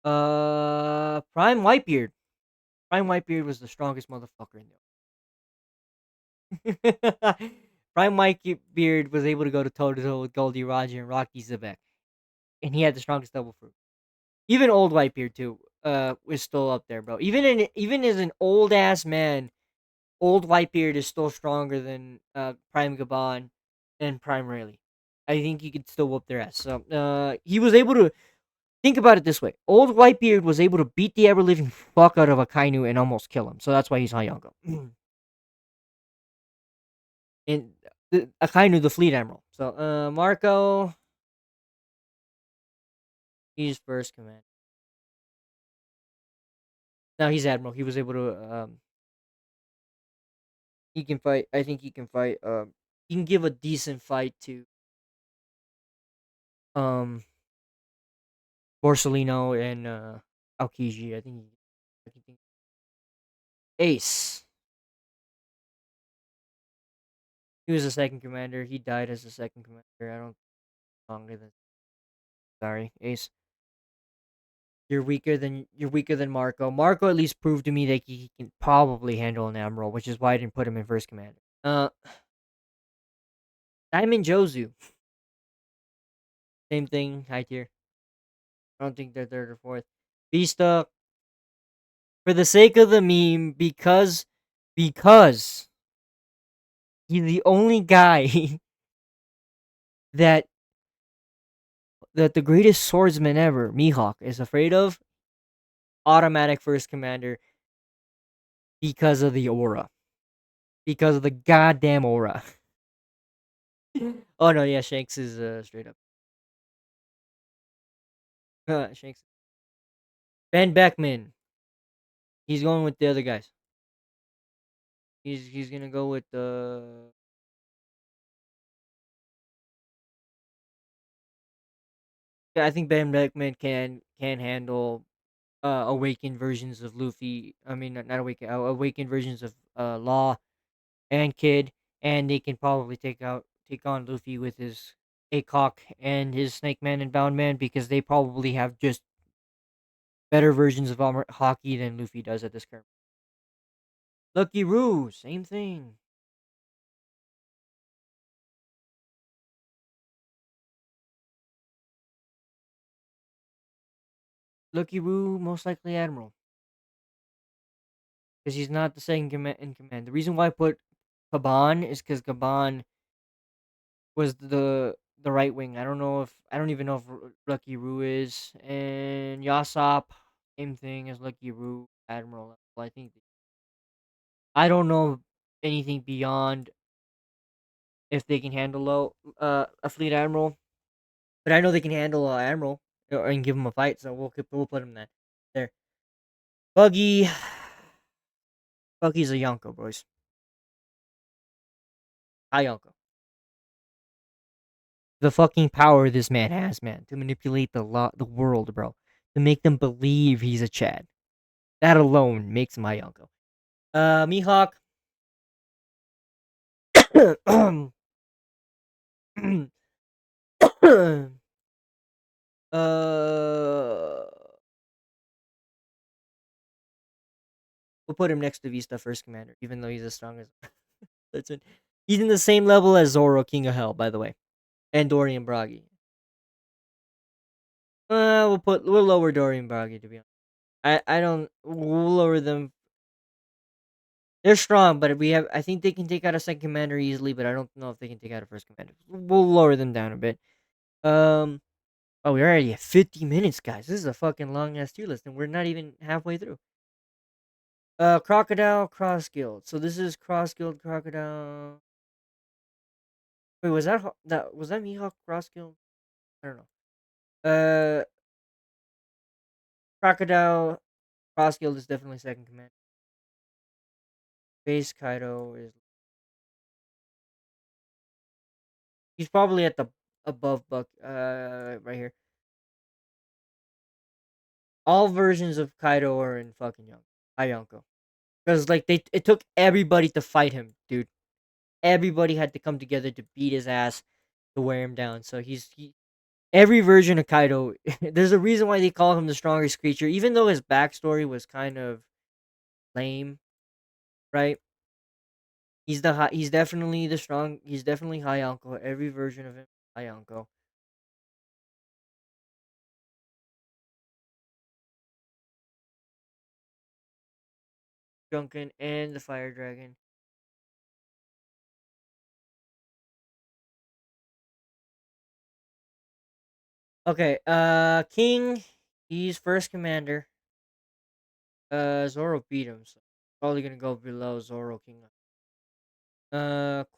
Prime Whitebeard. Prime Whitebeard was the strongest motherfucker in there. Prime Whitebeard was able to go to toe to toe with Goldie Roger and Rocky Zebek, and he had the strongest double fruit. Even old Whitebeard too, is still up there, bro. Even as an old ass man, old Whitebeard is still stronger than Prime Gabon and Prime Rayleigh. I think he could still whoop their ass. So he was able to think about it this way: old Whitebeard was able to beat the ever living fuck out of Akainu and almost kill him. So that's why he's Hayongo. And Akainu, the Fleet Admiral. So Marco, he's first command. Now he's Admiral. He was able to he can fight. I think he can fight. He can give a decent fight to um Borsellino and Aokiji. I think Ace. He was a second commander. He died as a second commander. I don't longer than sorry, Ace. You're weaker than Marco. Marco at least proved to me that he can probably handle an Admiral, which is why I didn't put him in first commander. Diamond Jozu. Same thing, high tier. I don't think they're third or fourth. Vista, for the sake of the meme, because he's the only guy that the greatest swordsman ever, Mihawk, is afraid of. Automatic first commander because of the aura. Because of the goddamn aura. Oh no, yeah, Shanks is straight up. Shanks. Ben Beckman. He's going with the other guys. He's gonna go with the. Yeah, I think Ben Beckman can handle awakened versions of Luffy. I mean, not awakened, awakened versions of Law and Kid, and they can probably take on Luffy with his Acock and his Snake Man and Bound Man because they probably have just better versions of hockey than Luffy does at this current. Lucky Roo, same thing. Lucky Roo, most likely Admiral, because he's not the second in command. The reason why I put Kaban is because Kaban was the right wing. I don't even know if Lucky Roo is, and Yasop, same thing as Lucky Roo, Admiral level. I think I don't know anything beyond if they can handle a fleet admiral, but I know they can handle a admiral and give him a fight. So we'll put him there. Buggy, Buggy's a Yonko, boys. Hi Yonko. The fucking power this man has, man, to manipulate the world, bro, to make them believe he's a Chad. That alone makes my Yonko. Mihawk. We'll put him next to Vista First Commander, even though he's as strong as. That's it. He's in the same level as Zoro, King of Hell, by the way, and Dorian Bragi. We'll lower Dorian Bragi, to be honest. I don't we'll lower them. They're strong, but I think they can take out a second commander easily, but I don't know if they can take out a first commander. We'll lower them down a bit. Um Oh, we're already at 50 minutes, guys. This is a fucking long ass tier list, and we're not even halfway through. Crocodile Cross Guild. So this is Cross Guild Crocodile. Wait, was that Mihawk Cross Guild? I don't know. Crocodile Cross Guild is definitely second command. Base Kaido is he's probably at the above Buck right here. All versions of Kaido are in fucking Yonko. Because like it took everybody to fight him, dude. Everybody had to come together to beat his ass to wear him down. So every version of Kaido. There's a reason why they call him the strongest creature, even though his backstory was kind of lame, right? He's definitely the strong. He's definitely high uncle. Every version of him, high uncle. Drunken and the Fire Dragon. Okay, King. He's first commander. Zoro beat him, so probably gonna go below Zoro King.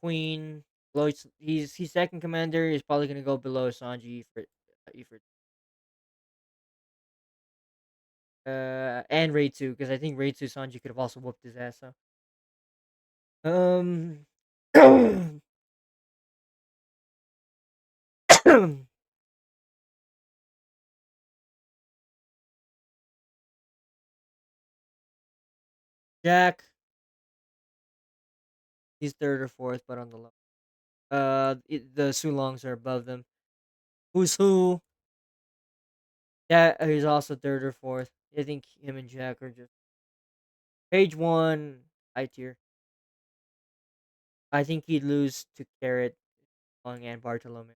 Queen. Lloyd. He's second commander. He's probably gonna go below Sanji for Ifrit. And Raid 2, because I think Raid 2 Sanji could have also whooped his ass. So, um, Jack, he's third or fourth, but on the low. The Sulongs are above them. Who's who? Yeah, he's also third or fourth. I think him and Jack are just page one, high tier. I think he'd lose to Carrot, Long, and Bartolome,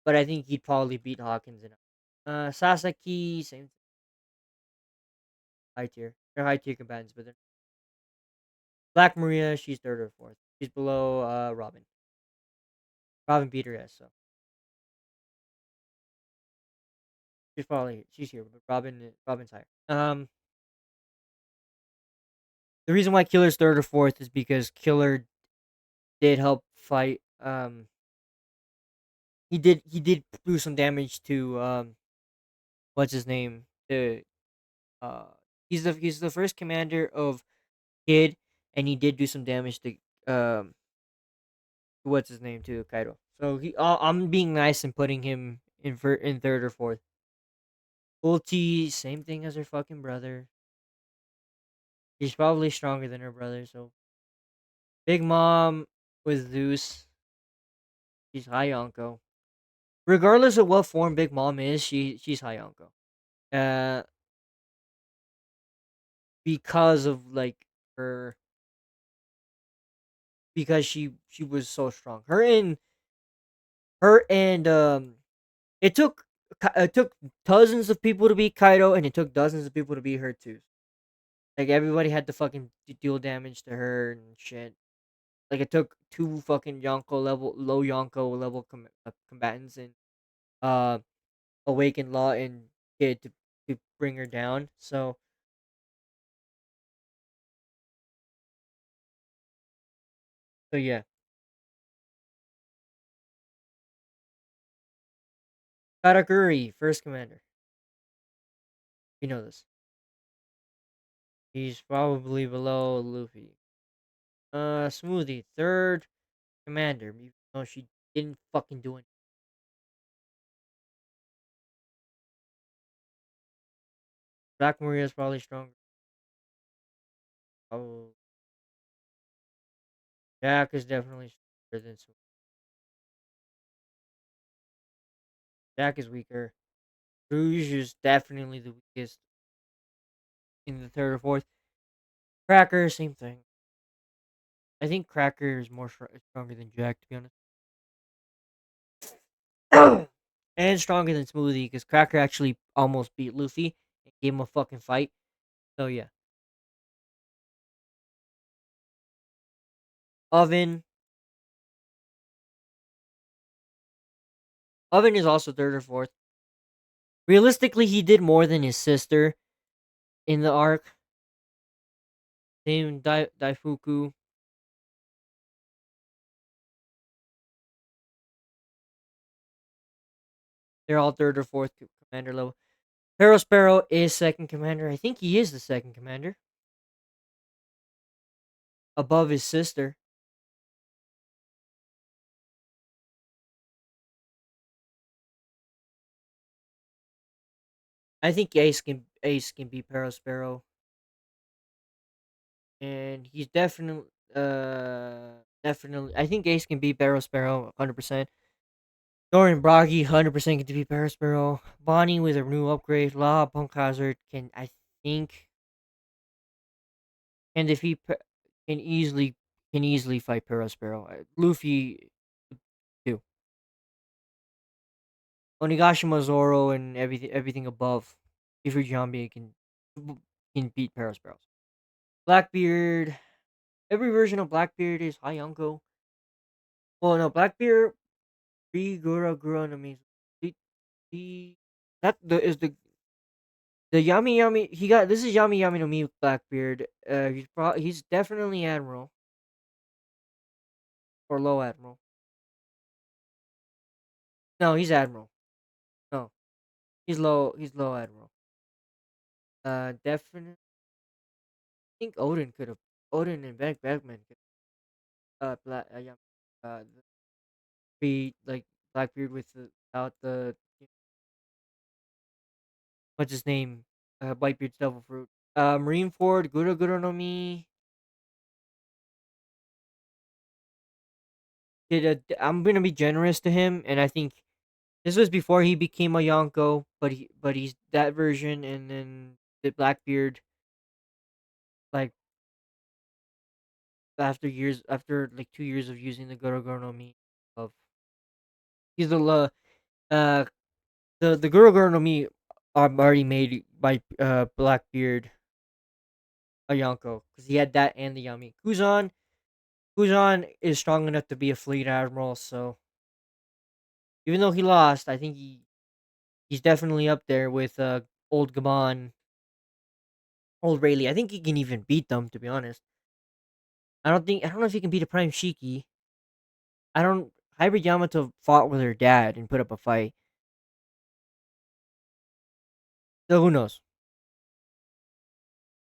but I think he'd probably beat Hawkins enough. Sasaki, same high tier. They're high tier combatants, but they're Black Maria, she's third or fourth. She's below Robin. Robin beat her ass, so she's here, but Robin's higher. The reason why Killer's third or fourth is because Killer did help fight. He did do some damage to what's his name? Uh, he's the first commander of Kid, and he did do some damage to what's his name to Kaido. So I'm being nice and putting him in third or fourth. Ulti, same thing as her fucking brother. She's probably stronger than her brother. So Big Mom with Zeus, she's high Yonko. Regardless of what form Big Mom is, she's high Yonko. Uh, because of like her, because she was so strong. Her and it took dozens of people to beat Kaido, and it took dozens of people to beat her too. Like everybody had to fucking deal damage to her and shit. Like it took two fucking low Yonko level combatants and uh Awakened Law and Kid to bring her down. So yeah, Katakuri, first commander. You know this. He's probably below Luffy. Smoothie, third commander. Even though she didn't fucking do it. Black Maria's probably stronger. Oh, Jack is definitely stronger than Smoothie. Jack is weaker. Rouge is definitely the weakest in the third or fourth. Cracker, same thing. I think Cracker is more stronger than Jack, to be honest. And stronger than Smoothie because Cracker actually almost beat Luffy and gave him a fucking fight. So yeah, Oven. Oven is also third or fourth. Realistically, he did more than his sister in the arc. Same Daifuku. They're all third or fourth commander level. Sparrow is second commander. I think he is the second commander above his sister. I think Ace can be Sparrow, and he's definitely. I think Ace can be Sparrow 100%. Dorian Broggy 100% can be Sparrow. Bonnie with a new upgrade. La Punk Hazard think can defeat can easily fight Sparrow. Luffy too. Onigashima Zoro and everything above. If you're Jambi can beat Sparrow. Blackbeard. Every version of Blackbeard is high Yonko. Well, no, Blackbeard, Free Gura no Mizu. The that the is the Yami Yami. He got this is Yami Yami no Mi Blackbeard. He's definitely Admiral or Low Admiral. No, he's Admiral. No, he's low. He's Low Admiral. Definitely. I think Odin could have. Odin and Bagman could Black be like Blackbeard without the what's his name? Whitebeard's Devil Fruit. Marineford, Gura no Mi. I'm gonna be generous to him, and I think this was before he became a Yonko, but he's that version, and then the Blackbeard like after like 2 years of using the Gura no Mi of he's uh the Gura no Mi already made by Blackbeard a Yonko because he had that and the Yami. Kuzan is strong enough to be a fleet admiral, so even though he lost, I think he's definitely up there with old Gaban, old Rayleigh. I think he can even beat them. To be honest, I don't know if he can beat a Prime Shiki. I don't. Hybrid Yamato fought with her dad and put up a fight. So who knows?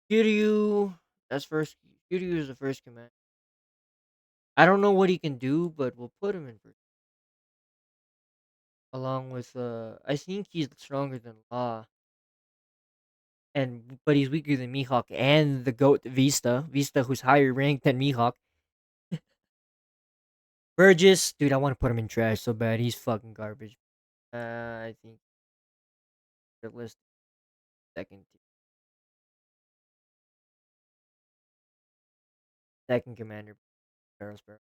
Kiryu, that's first. Kiryu is the first command. I don't know what he can do, but we'll put him in first. Along with I think he's stronger than Law, and but he's weaker than Mihawk and the goat Vista. Vista, who's higher ranked than Mihawk. Burgess, dude, I want to put him in trash so bad. He's fucking garbage. I think the list second commander, Barrowsboro.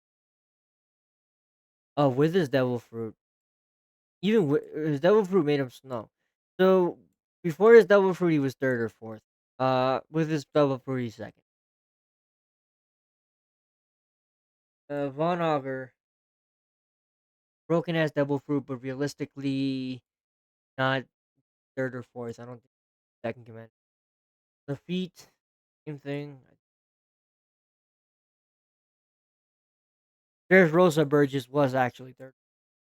Oh, with his devil fruit, even with his devil fruit made him snow. So before his devil fruit, he was third or fourth. With his double fruity second. Von Auger, broken ass double fruit, but realistically not third or fourth. I don't think second command. The feet, same thing. There's Rosa Burgess was actually third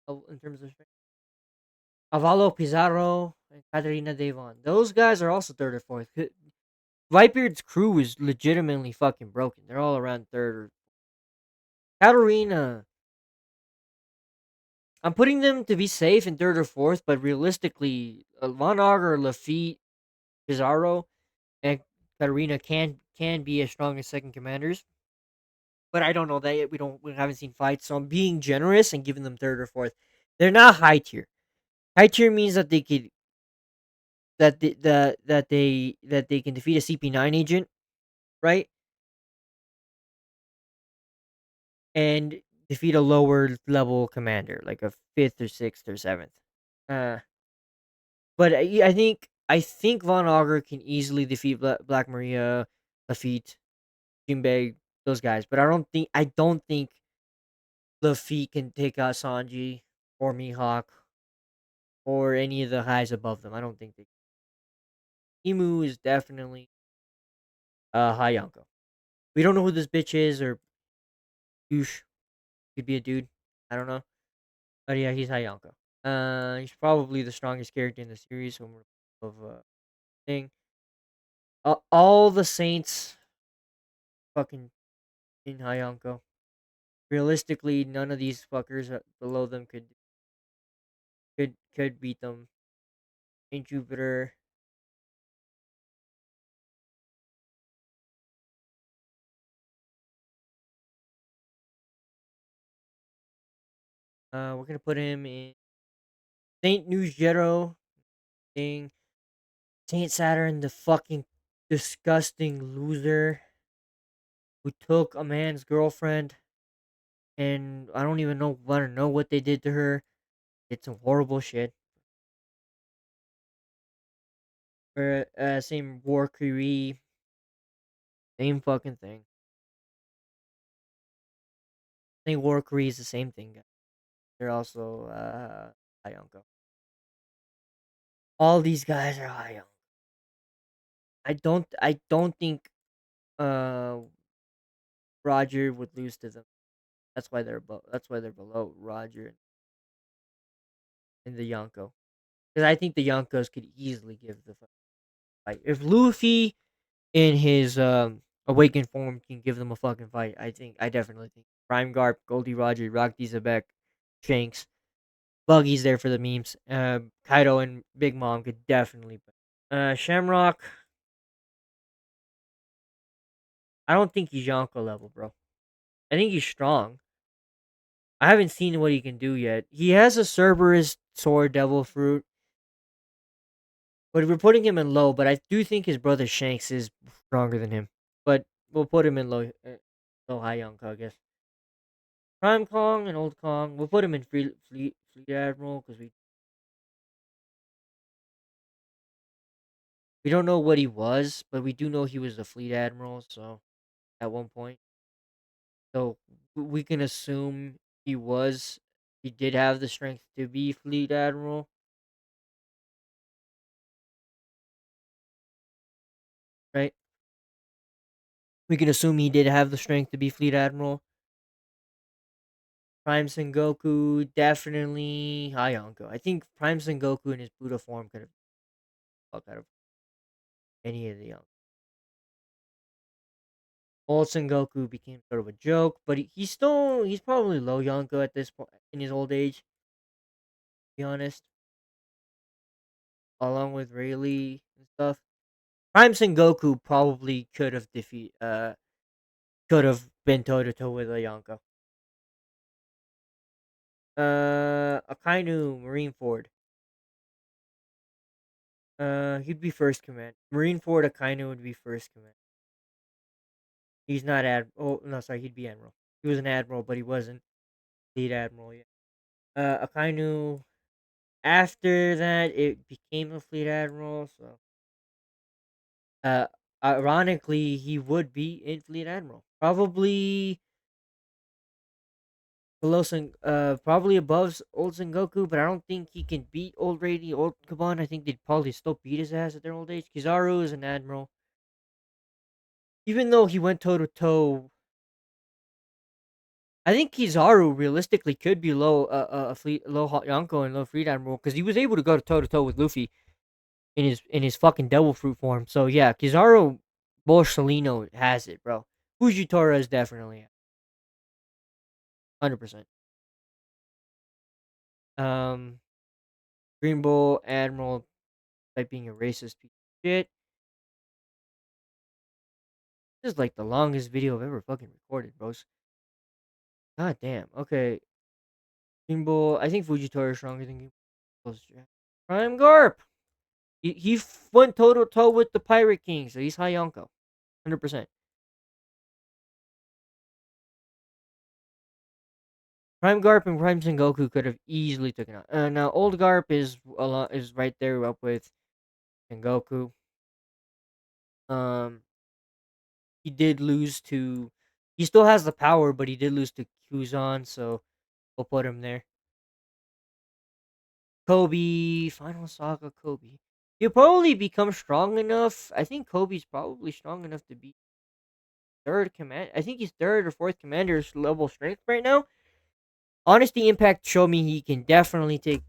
in terms of strength. Avalo Pizarro and Caterina Devon. Those guys are also third or fourth. Whitebeard's crew is legitimately fucking broken. They're all around third or Katarina. I'm putting them to be safe in third or fourth, but realistically, Von Auger, Lafitte, Pizarro, and Katarina can be as strong as second commanders. But I don't know that yet. We haven't seen fights, so I'm being generous and giving them third or fourth. They're not high tier. High tier means that they could that they can defeat a CP9 agent, right? And defeat a lower level commander, like a fifth or sixth or seventh. Uh, but I think Von Auger can easily defeat Black Maria, Lafitte, Jinbei, those guys. But I don't think Lafitte can take out Sanji or Mihawk or any of the highs above them. I don't think they. Imu is definitely Hayanko. We don't know who this bitch is or Yush could be a dude. I don't know. But yeah, he's Hayanko. He's probably the strongest character in the series. So of thing. All the Saints fucking in Hayanko. Realistically, none of these fuckers below them could beat them in Jupiter. We're gonna put him in Saint Nugero thing. Saint Saturn, the fucking disgusting loser who took a man's girlfriend, and I don't even want to know what they did to her. It's some horrible shit. Or same War Curie, same fucking thing. I think War Curie is the same thing. They're also Hayonko. All these guys are Hayonko. I don't think uh Roger would lose to them. That's why they're below Roger and the Yonko. Because I think the Yonkos could easily give the fight. If Luffy in his awakened form can give them a fucking fight, I definitely think Prime Garp, Goldie Roger, Rock D Zebek, Shanks, Buggy's there for the memes. Kaido and Big Mom could definitely. Shamrock, I don't think he's Yonko level, bro. I think he's strong. I haven't seen what he can do yet. He has a Cerberus Sword Devil Fruit, but we're putting him in low. But I do think his brother Shanks is stronger than him. But we'll put him in low high Yonko, I guess. Prime Kong and Old Kong. We'll put him in Fleet Admiral because we don't know what he was, but we do know he was the Fleet Admiral. So at one point, so we can assume he did have the strength to be Fleet Admiral, right? We can assume he did have the strength to be Fleet Admiral. Prime Sengoku definitely Hayonko. I think Prime Sengoku in his Buddha form could have fuck out of any of the young. Old Sengoku became sort of a joke, but he's probably low Yonko at this point in his old age. To be honest, along with Rayleigh and stuff. Prime Sengoku probably could have been toe to toe with a Yonko. Akainu Marineford. He'd be first command. Marineford Akainu would be first command. He's not Oh no, sorry, he'd be admiral. He was an admiral, but he wasn't lead admiral yet. Akainu. After that, it became a fleet admiral. So, Ironically, he would be in Fleet Admiral. Probably probably above old Sengoku, but I don't think he can beat old Rady, old Kaban. I think they'd probably still beat his ass at their old age. Kizaru is an admiral, even though he went toe to toe. I think Kizaru realistically could be low Yonko and low Fleet Admiral because he was able to go toe to toe with Luffy in his fucking devil fruit form. So yeah, Kizaru Borsalino has it, bro. Fujitora is definitely 100%. Um, Green Bull Admiral by being a racist piece of shit. This is like the longest video I've ever fucking recorded, bros. God damn. Okay, Green Bull. I think Fujitora is stronger than Green Bull. Prime Garp. Went toe to toe with the Pirate King, so he's high Yonko, 100%. Prime Garp and Prime Sengoku could have easily taken out. Now old Garp is right there up with Sengoku. Um, he did lose to. He still has the power, but he did lose to Kuzan, so we'll put him there. Kobe, Final Saga Kobe. He'll probably become strong enough. I think Kobe's probably strong enough to be third command. I think he's third or fourth commander's level strength right now. Honesty Impact showed me he can definitely take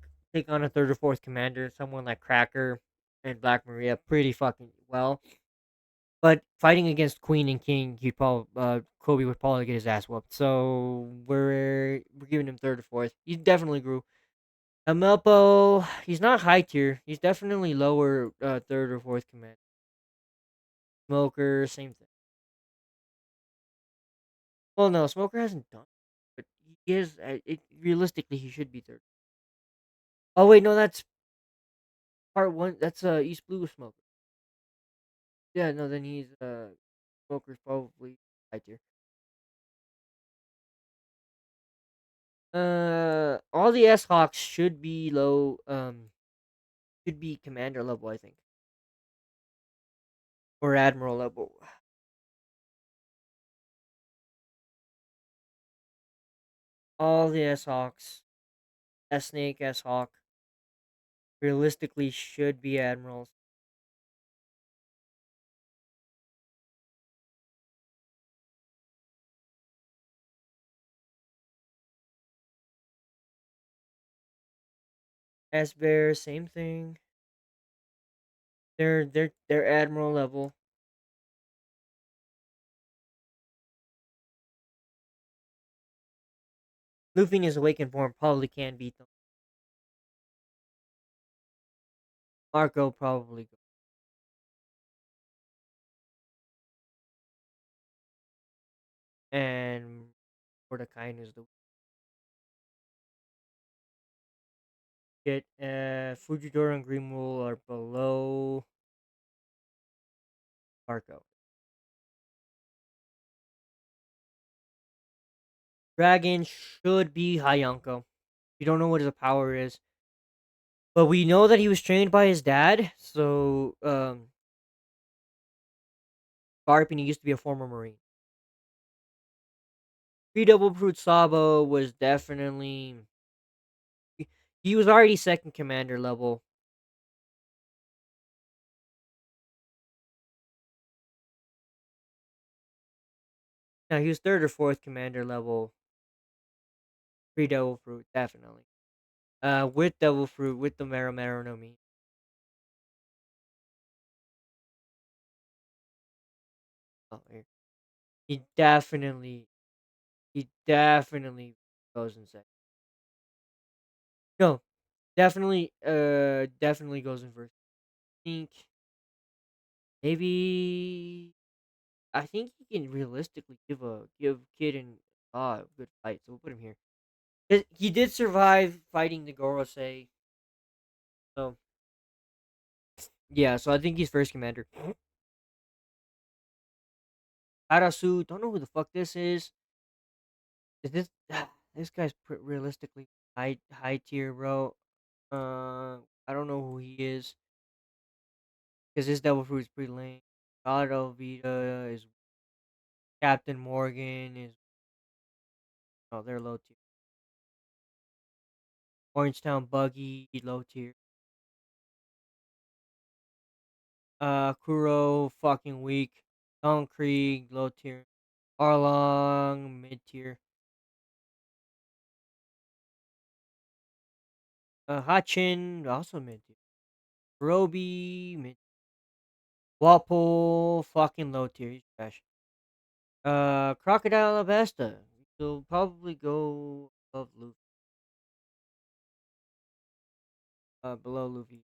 on a third or fourth commander, someone like Cracker and Black Maria, pretty fucking well. But fighting against Queen and King, he'd probably Kobe would probably get his ass whooped. So we're giving him third or fourth. He definitely grew. Melpo, he's not high tier. He's definitely lower third or fourth command. Smoker, same thing. Well, no, Smoker hasn't done, but he is. Realistically, he should be third. Oh wait, no, that's part one. That's East Blue Smoker. Yeah, no, then he's Smoker's probably high tier. All the S Hawks should be low. Should be commander level, I think, or admiral level. All the S Hawks, S Snake, S Hawk, realistically should be admirals. S Bear, same thing. They're admiral level. Luffy in his awakened form probably can beat them. Marco probably and Mordecai is the shit. Fujidora and Green Rule are below Marco. Dragon should be Hayanko. We don't know what his power is, but we know that he was trained by his dad. So, Garp, and he used to be a former Marine. Free Double Brute Sabo was definitely. He was already second commander level. Now he was third or fourth commander level. Free Devil Fruit, definitely. With Devil Fruit, with the Mero no Mi. Oh, here. He he definitely goes in second. No, definitely goes in first. Think maybe I think he can realistically give Kid and a good fight, so we'll put him here. He did survive fighting the Gorosei, so yeah. So I think he's first commander. Arasu, don't know who the fuck this is. Is this this guy's realistically high tier, bro? I don't know who he is because his devil fruit is pretty lame. Otto Vita is Captain Morgan is oh they're low tier. Orangetown Buggy low tier. Kuro fucking weak. Don Krieg low tier. Arlong mid tier. Hachin also mid tier. Roby mid. Walpole fucking low tier. He's trash. Crocodile Avesta. He'll probably go above Luffy. Below Luffy.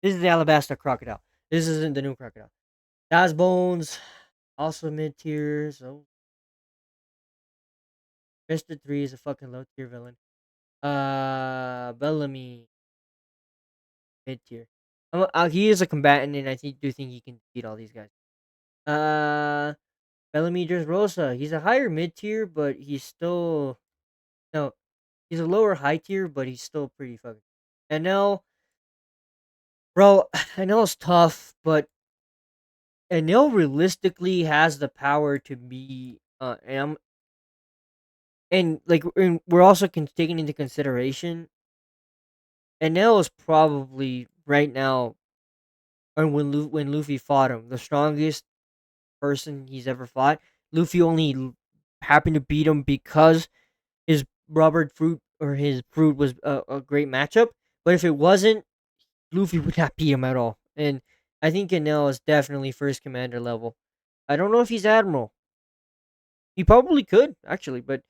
This is the Alabasta Crocodile. This isn't the new Crocodile. Das Bones also mid tier. So Mister 3 is a fucking low tier villain. Bellamy mid tier. He is a combatant, and do think he can beat all these guys. Uh, Bellamy Dressrosa. He's a higher mid tier, but he's still no. He's a lower high tier, but he's still pretty fucking. And now, bro, I know it's tough, but Enel realistically has the power to be and like and we're also taking into consideration Enel is probably right now or when Luffy fought him the strongest person he's ever fought. Luffy only happened to beat him because his rubbered fruit or his fruit was a great matchup. But if it wasn't, Luffy would not beat him at all. And I think Enel is definitely first commander level. I don't know if he's admiral. He probably could actually, but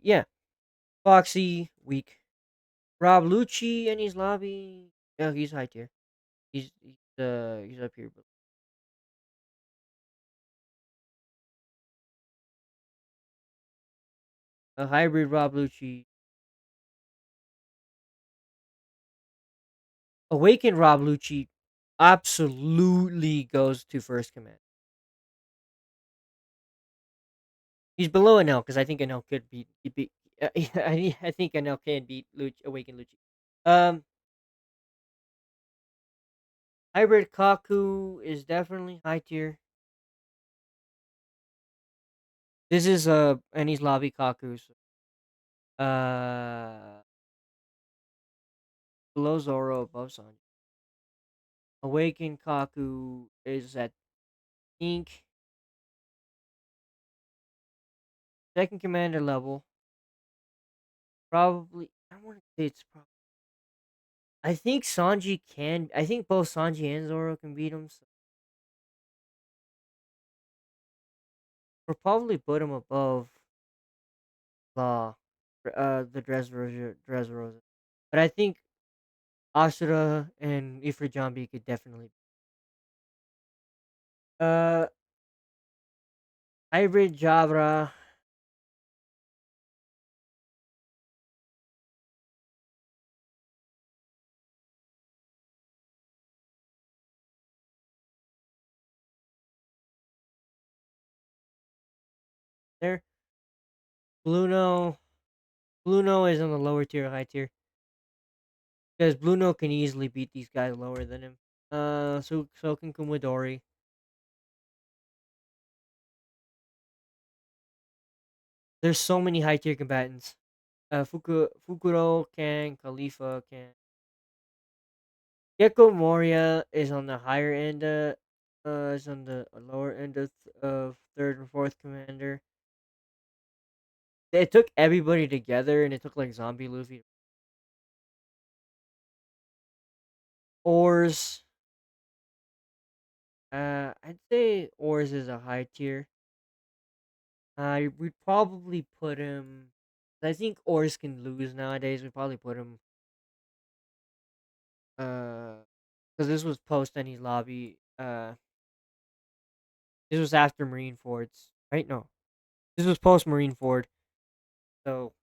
yeah. Foxy weak. Rob Lucci and his lobby. Yeah, he's high tier. He's up here. But a hybrid Rob Lucci. Awakened Rob Lucci absolutely goes to first command. He's below Enel because I think Enel could beat. I think Enel can beat Awakened Lucci. Um, hybrid Kaku is definitely high tier. This is Annie's lobby Kaku. So, below Zoro, above Sanji. Awakened Kaku is at think second commander level. Probably, I want to say it's probably. I think Sanji can. I think both Sanji and Zoro can beat him. So we'll probably put him above the Dressrosa. But I think Asura and Ifrit could definitely. Uh, hybrid Jabra. There, Bluno. Bluno is on the lower tier, high tier, because Bluno can easily beat these guys lower than him. So can Kumidori. There's so many high tier combatants. Fukuro can, Khalifa can. Gecko Moria is on the higher end. Is on the lower end of third and fourth commander. It took everybody together, and it took like Zombie Luffy. Oars. I'd say Oars is a high tier. I would probably put him. I think Oars can lose nowadays. We probably put him. Because this was post any lobby. This was after Marineford's, right? No, this was post Marineford. So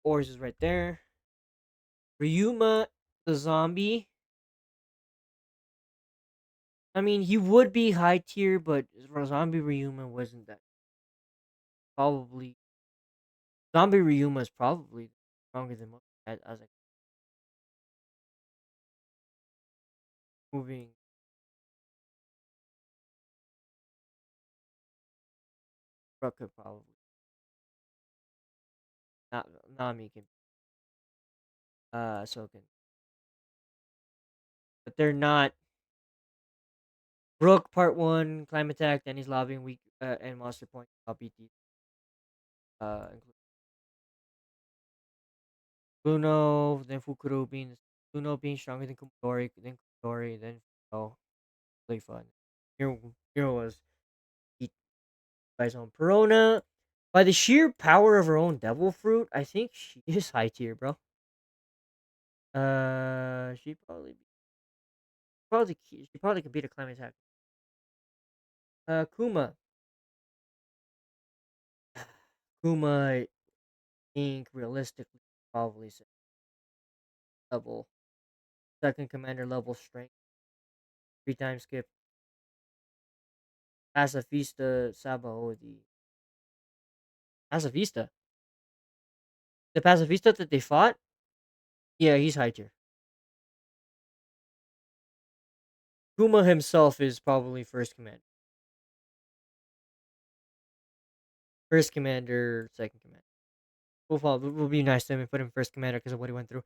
Oars is right there. Ryuma, the zombie. I mean, he would be high tier, but zombie Ryuma wasn't that. Probably zombie Ryuma is probably stronger than most. As like moving. Brook could probably not Nami can so can, but they're not. Brook Part One, Climate Attack, then he's lobbying weak and Monster Point. I'll beat these. Include Bruno, then Fukuro being stronger than Kumidori, then oh, really fun. Hero was beat by his own Perona. By the sheer power of her own Devil Fruit, I think she is high tier, bro. She probably could beat a Climate Attack. Kuma. Kuma, I think realistically probably level second commander level strength. 3 times skip. Pacifista Sabaody. Pacifista? The Pacifista that they fought? Yeah, he's high tier. Kuma himself is probably first commander. First commander, second commander. We'll be nice to him and put him first commander because of what he went through.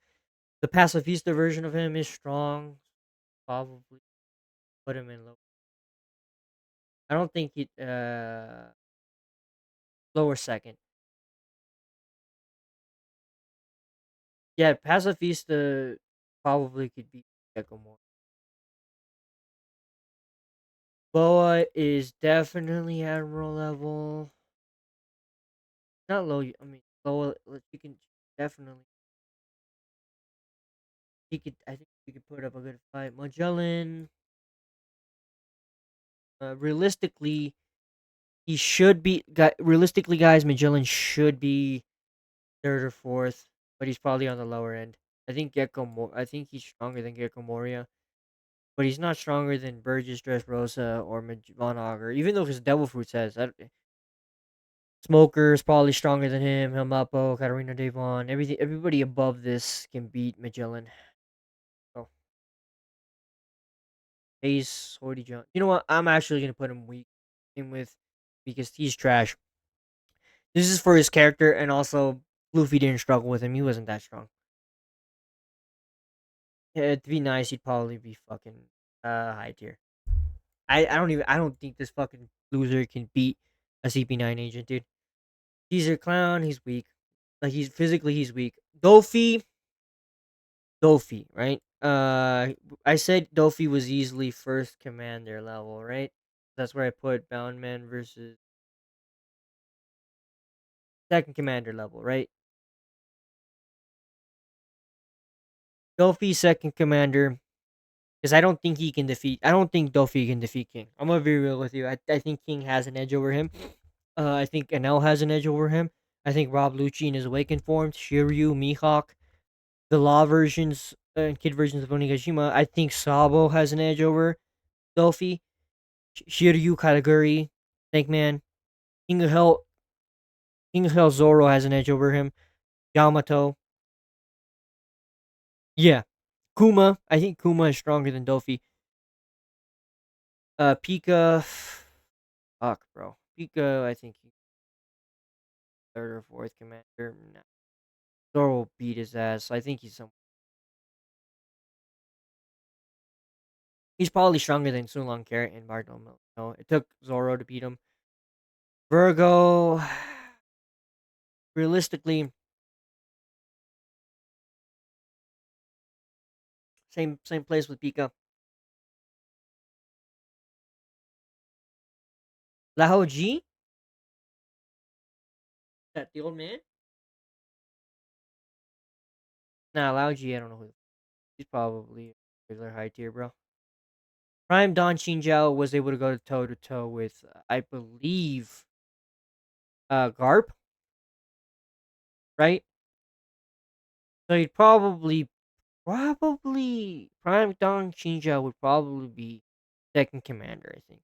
The Pacifista version of him is strong. Probably put him in low. I don't think it lower second. Yeah, Pacifista probably could be Gecko more. Boa is definitely Admiral level. Not low. I mean, low. You can definitely. He could. I think he could put up a good fight. Magellan. Realistically, he should be. Realistically, guys, Magellan should be third or fourth, but he's probably on the lower end. I think I think he's stronger than Gecko Moria, but he's not stronger than Burgess, Dressrosa, or Von Augur. Even though his Devil Fruit says that. Smoker is probably stronger than him. Helmapo, Katarina Devon, everybody above this can beat Magellan. Oh, Ace, Horty John. You know what? I'm actually gonna put him weak in with because he's trash. This is for his character, and also Luffy didn't struggle with him. He wasn't that strong. Yeah, to be nice, he'd probably be fucking high tier. I don't think this fucking loser can beat a CP9 agent, dude. He's a clown. He's weak. Like he's weak. Dofi, right? I said Dofi was easily first commander level, right? That's where I put Boundman versus second commander level, right? Dofi second commander, because I don't think he can defeat. I don't think Dofi can defeat King. I'm gonna be real with you. I think King has an edge over him. I think Enel has an edge over him. I think Rob Lucci in his awakened form, Shiryu, Mihawk, the law versions and kid versions of Onigashima. I think Sabo has an edge over Dofi. Shiryu Kataguri, Snake Man, King of Hell, Zoro has an edge over him. Yamato, yeah. Kuma, I think Kuma is stronger than Dofi. Pika, fuck, bro. Pika, I think he's third or fourth commander. Nah. Zoro will beat his ass. I think he's probably stronger than Sulong Carrot and Bartolomeo. No, it took Zoro to beat him. Virgo, realistically, same place with Pika. Lao Ji, that the old man. Nah, Lao Ji, I don't know who. He's probably regular high tier, bro. Prime Don Chinjiao was able to go toe to toe with, I believe, Garp, right? So he'd probably Prime Don Chinjiao would probably be second commander. I think.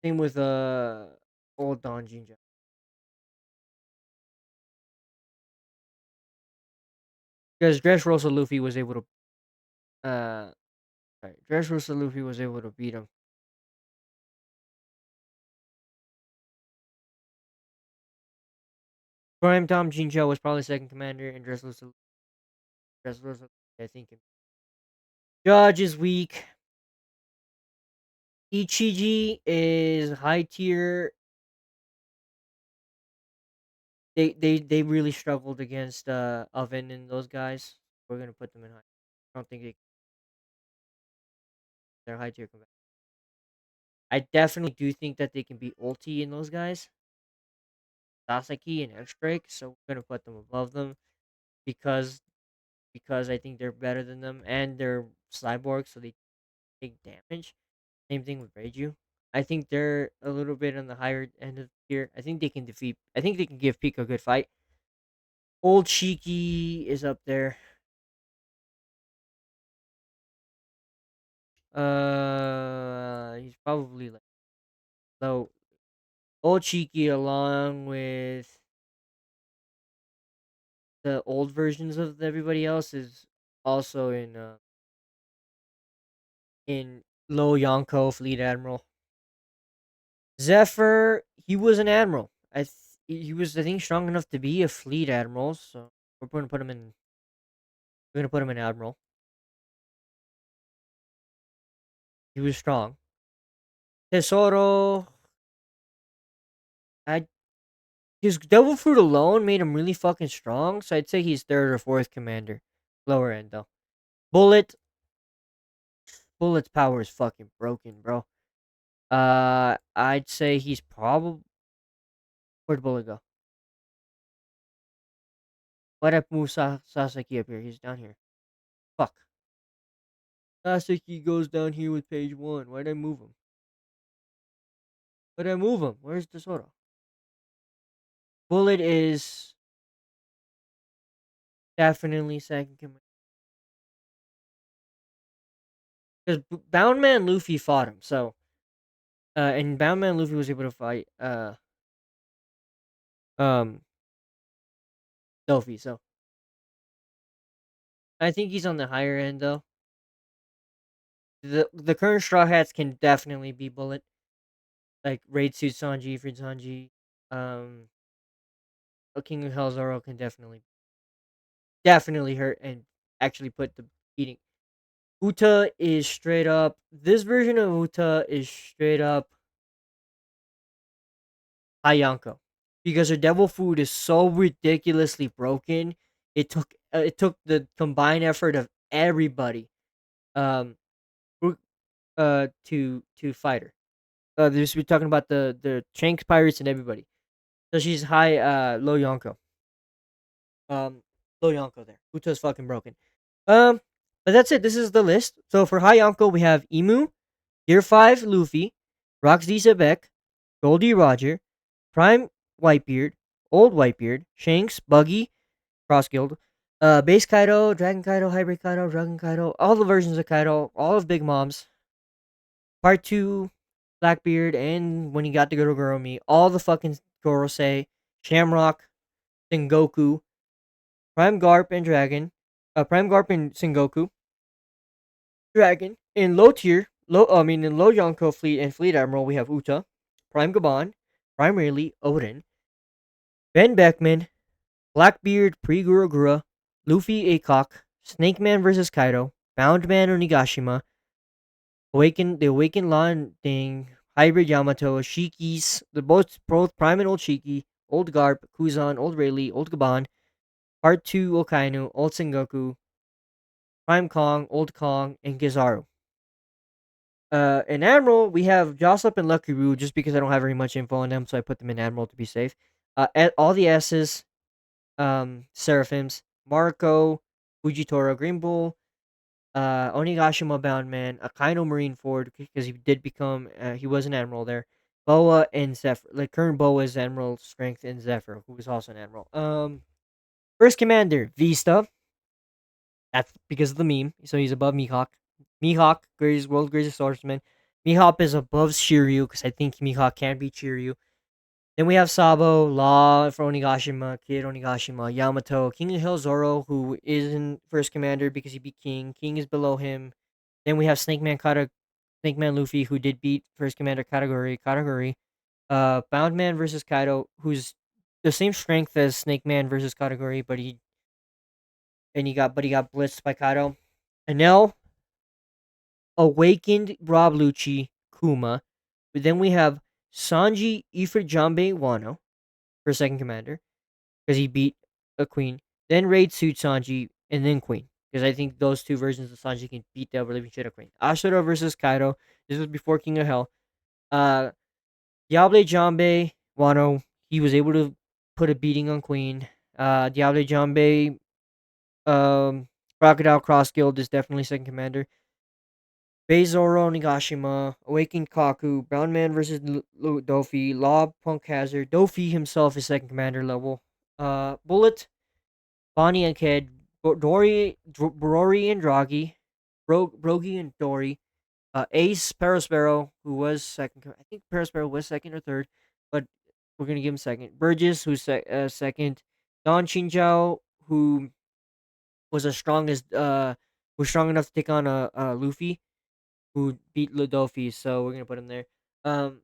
Same with old Don Chinjiao. Because Dressrosa Luffy was able to Dressrosa Luffy was able to beat him. Prime Tom Jincho was probably second commander, and Dressler's I think. Judge is weak. Ichiji is high tier. They really struggled against Oven and those guys. We're gonna put them in high. I don't think they're high tier combat. I definitely do think that they can beat Ulti and those guys, Sasaki and X Drake. So we're gonna put them above them because I think they're better than them and they're cyborgs, so they take damage. Same thing with Reiju. I think they're a little bit on the higher end of the tier. I think they can defeat. I think they can give Pika a good fight. Old Shiki is up there. He's probably like low. Old Cheeky along with the old versions of everybody else is also in low Yonko Fleet Admiral. Zephyr, he was an admiral. He was I think strong enough to be a fleet admiral, so we're gonna put him in admiral. He was strong. Tesoro, I his devil fruit alone made him really fucking strong, so I'd say he's third or fourth commander. Lower end though. Bullet, Bullet's power is fucking broken, bro. I'd say he's probably. Where'd Bullet go? Why'd I move Sasaki up here? He's down here. Fuck. Sasaki goes down here with page 1. Why'd I move him? Why'd I move him? Where's Tesoro? Bullet is definitely second commander. Because Boundman Luffy fought him, so. And Boundman Luffy was able to fight, um, Sophie, so. I think he's on the higher end, though. The current Straw Hats can definitely be Bullet. Like Raid Suit Sanji, Frid Sanji, um, King of Hell Zoro can definitely hurt and actually put the beating. Uta is straight up. This version of Uta is straight up Hayanko because her devil food is so ridiculously broken. It took the combined effort of everybody, um, to fight her. We're talking about the Shanks pirates and everybody. So she's high low Yonko. Um, Low Yonko there. Uta's fucking broken. Um, but that's it. This is the list. So for high Yonko, we have Emu, Gear 5 Luffy, Roxy Zebek, Goldie Roger, Prime Whitebeard, Old Whitebeard, Shanks, Buggy, Cross Guild, Base Kaido, Dragon Kaido, Hybrid Kaido, Dragon Kaido, all the versions of Kaido, all of Big Mom's. Part 2, Blackbeard, and when he got to Gorogoromi, all the fucking Gorosei, Shamrock, Sengoku, Prime Garp and Dragon, Prime Garp and Sengoku, Dragon. In low tier, in low Yonko Fleet and Fleet Admiral, we have Uta, Prime Gaban, Prime Rayleigh, Odin, Ben Beckman, Blackbeard, Pre-Gurugura, Luffy Acock, Snake Man vs. Kaido, Bound Man Onigashima, the Awakened Landing, Hybrid Yamato, Shikis, both Prime and Old Shiki, Old Garp, Kuzan, Old Rayleigh, Old Gaban, Part 2 Okainu, Old Sengoku, Prime Kong, and Gizaru. In Admiral, we have Joslip and Lucky Roo just because I don't have very much info on them, so I put them in Admiral to be safe. All the S's, Seraphims, Marco, Fujitora, Green Bull, Onigashima Bound Man, Akaino Marine Ford because he did become, he was an Admiral there. Boa and Zephyr, like current Boa is Admiral Strength and Zephyr, who is also an Admiral. First Commander, Vista. That's because of the meme. So he's above Mihawk. Mihawk, world greatest swordsman. Mihawk is above Shiryu because I think Mihawk can beat Shiryu. Then we have Sabo, Law for Onigashima, Kid Onigashima, Yamato, King of Hill Zoro, who is in first commander because he beat King. King is below him. Then we have Snake Man Luffy, who did beat first commander category. Bound Man versus Kaido, who's the same strength as Snake Man versus category, but he got blitzed by Kaido. Enel awakened Rob Lucci Kuma. But then we have Sanji Ifrit Wano for second commander because he beat a queen. Then Raid Suit Sanji and then Queen. Because I think those two versions of Sanji can beat the ever living shit out of Queen. Ashura versus Kaido. This was before King of Hell. Uh Diable Jambe Wano. He was able to put a beating on Queen. Diable Jambe Crocodile Cross Guild is definitely second commander. Beizoro Nigashima, Awakened Kaku, Brown Man versus Dofi, Law Punk Hazard, Dofi himself is second commander level. Bullet, Bonnie and Ked, Brory and Draghi, Brogy and Dory, Ace Perospero, who was second. I think Perospero was second or third, but we're gonna give him second. Burgess, who's second. Don Chinchao, who was as strong as was strong enough to take on Luffy, who beat Ludofi, so we're gonna put him there. Um,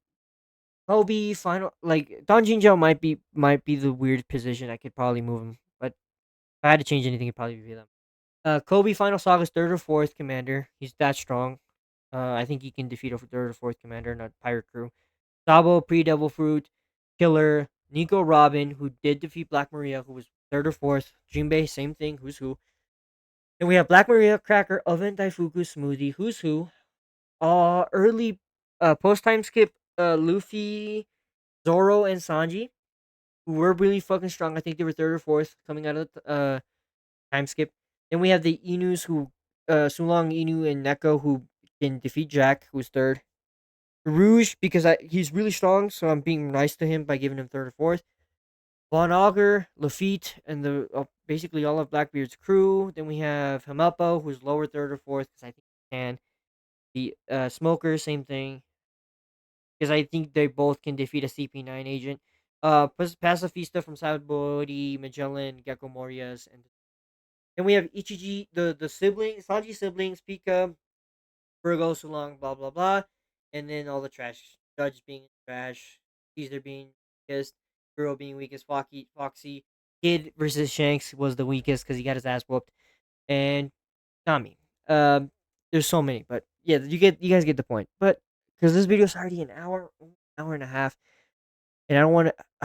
Kobe final like Don Jinjo might be the weird position. I could probably move him, but if I had to change anything, it'd probably be them. Kobe Final Saga's third or fourth commander. He's that strong. I think he can defeat a third or fourth commander in a pirate crew. Sabo Pre Devil Fruit, Killer, Nico Robin, who did defeat Black Maria, who was third or fourth. Jinbei, same thing. Who's who? Then we have Black Maria, Cracker, Oven Daifuku, Smoothie. Who's who? Early post time skip Luffy, Zoro, and Sanji, who were really fucking strong. I think they were third or fourth coming out of the time skip. Then we have the Inus who Sulong, Inu, and Neko who can defeat Jack, who's third. Rouge because he's really strong, so I'm being nice to him by giving him third or fourth. Von Augur, Lafitte, and the basically all of Blackbeard's crew. Then we have Hamelpo, who's lower third or fourth because I think he can. The Smoker, same thing. Because I think they both can defeat a CP9 agent. Pacifista from Saibori, Magellan, Gecko Morias, and then we have Ichiji, the siblings, Sanji siblings, Pika, Virgo, Sulong, blah blah blah, and then all the trash. Judge being trash, Caesar being weakest, Girl being weakest, Foxy, Kid versus Shanks was the weakest because he got his ass whooped, and Nami. Um, there's so many, but yeah, you guys get the point. But because this video is already an hour and a half, and I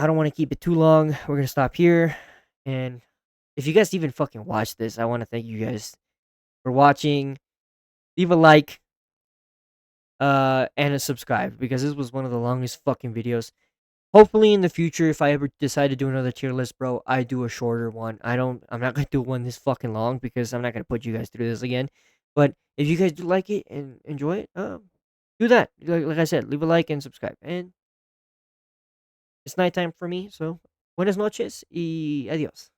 don't want to keep it too long. We're gonna stop here, and if you guys even fucking watch this, I want to thank you guys for watching. Leave a like, and a subscribe because this was one of the longest fucking videos. Hopefully in the future, if I ever decide to do another tier list, bro, I do a shorter one. I'm not gonna do one this fucking long because I'm not gonna put you guys through this again. But if you guys do like it and enjoy it, do that. Like I said, leave a like and subscribe. And it's nighttime for me, so buenas noches y adios.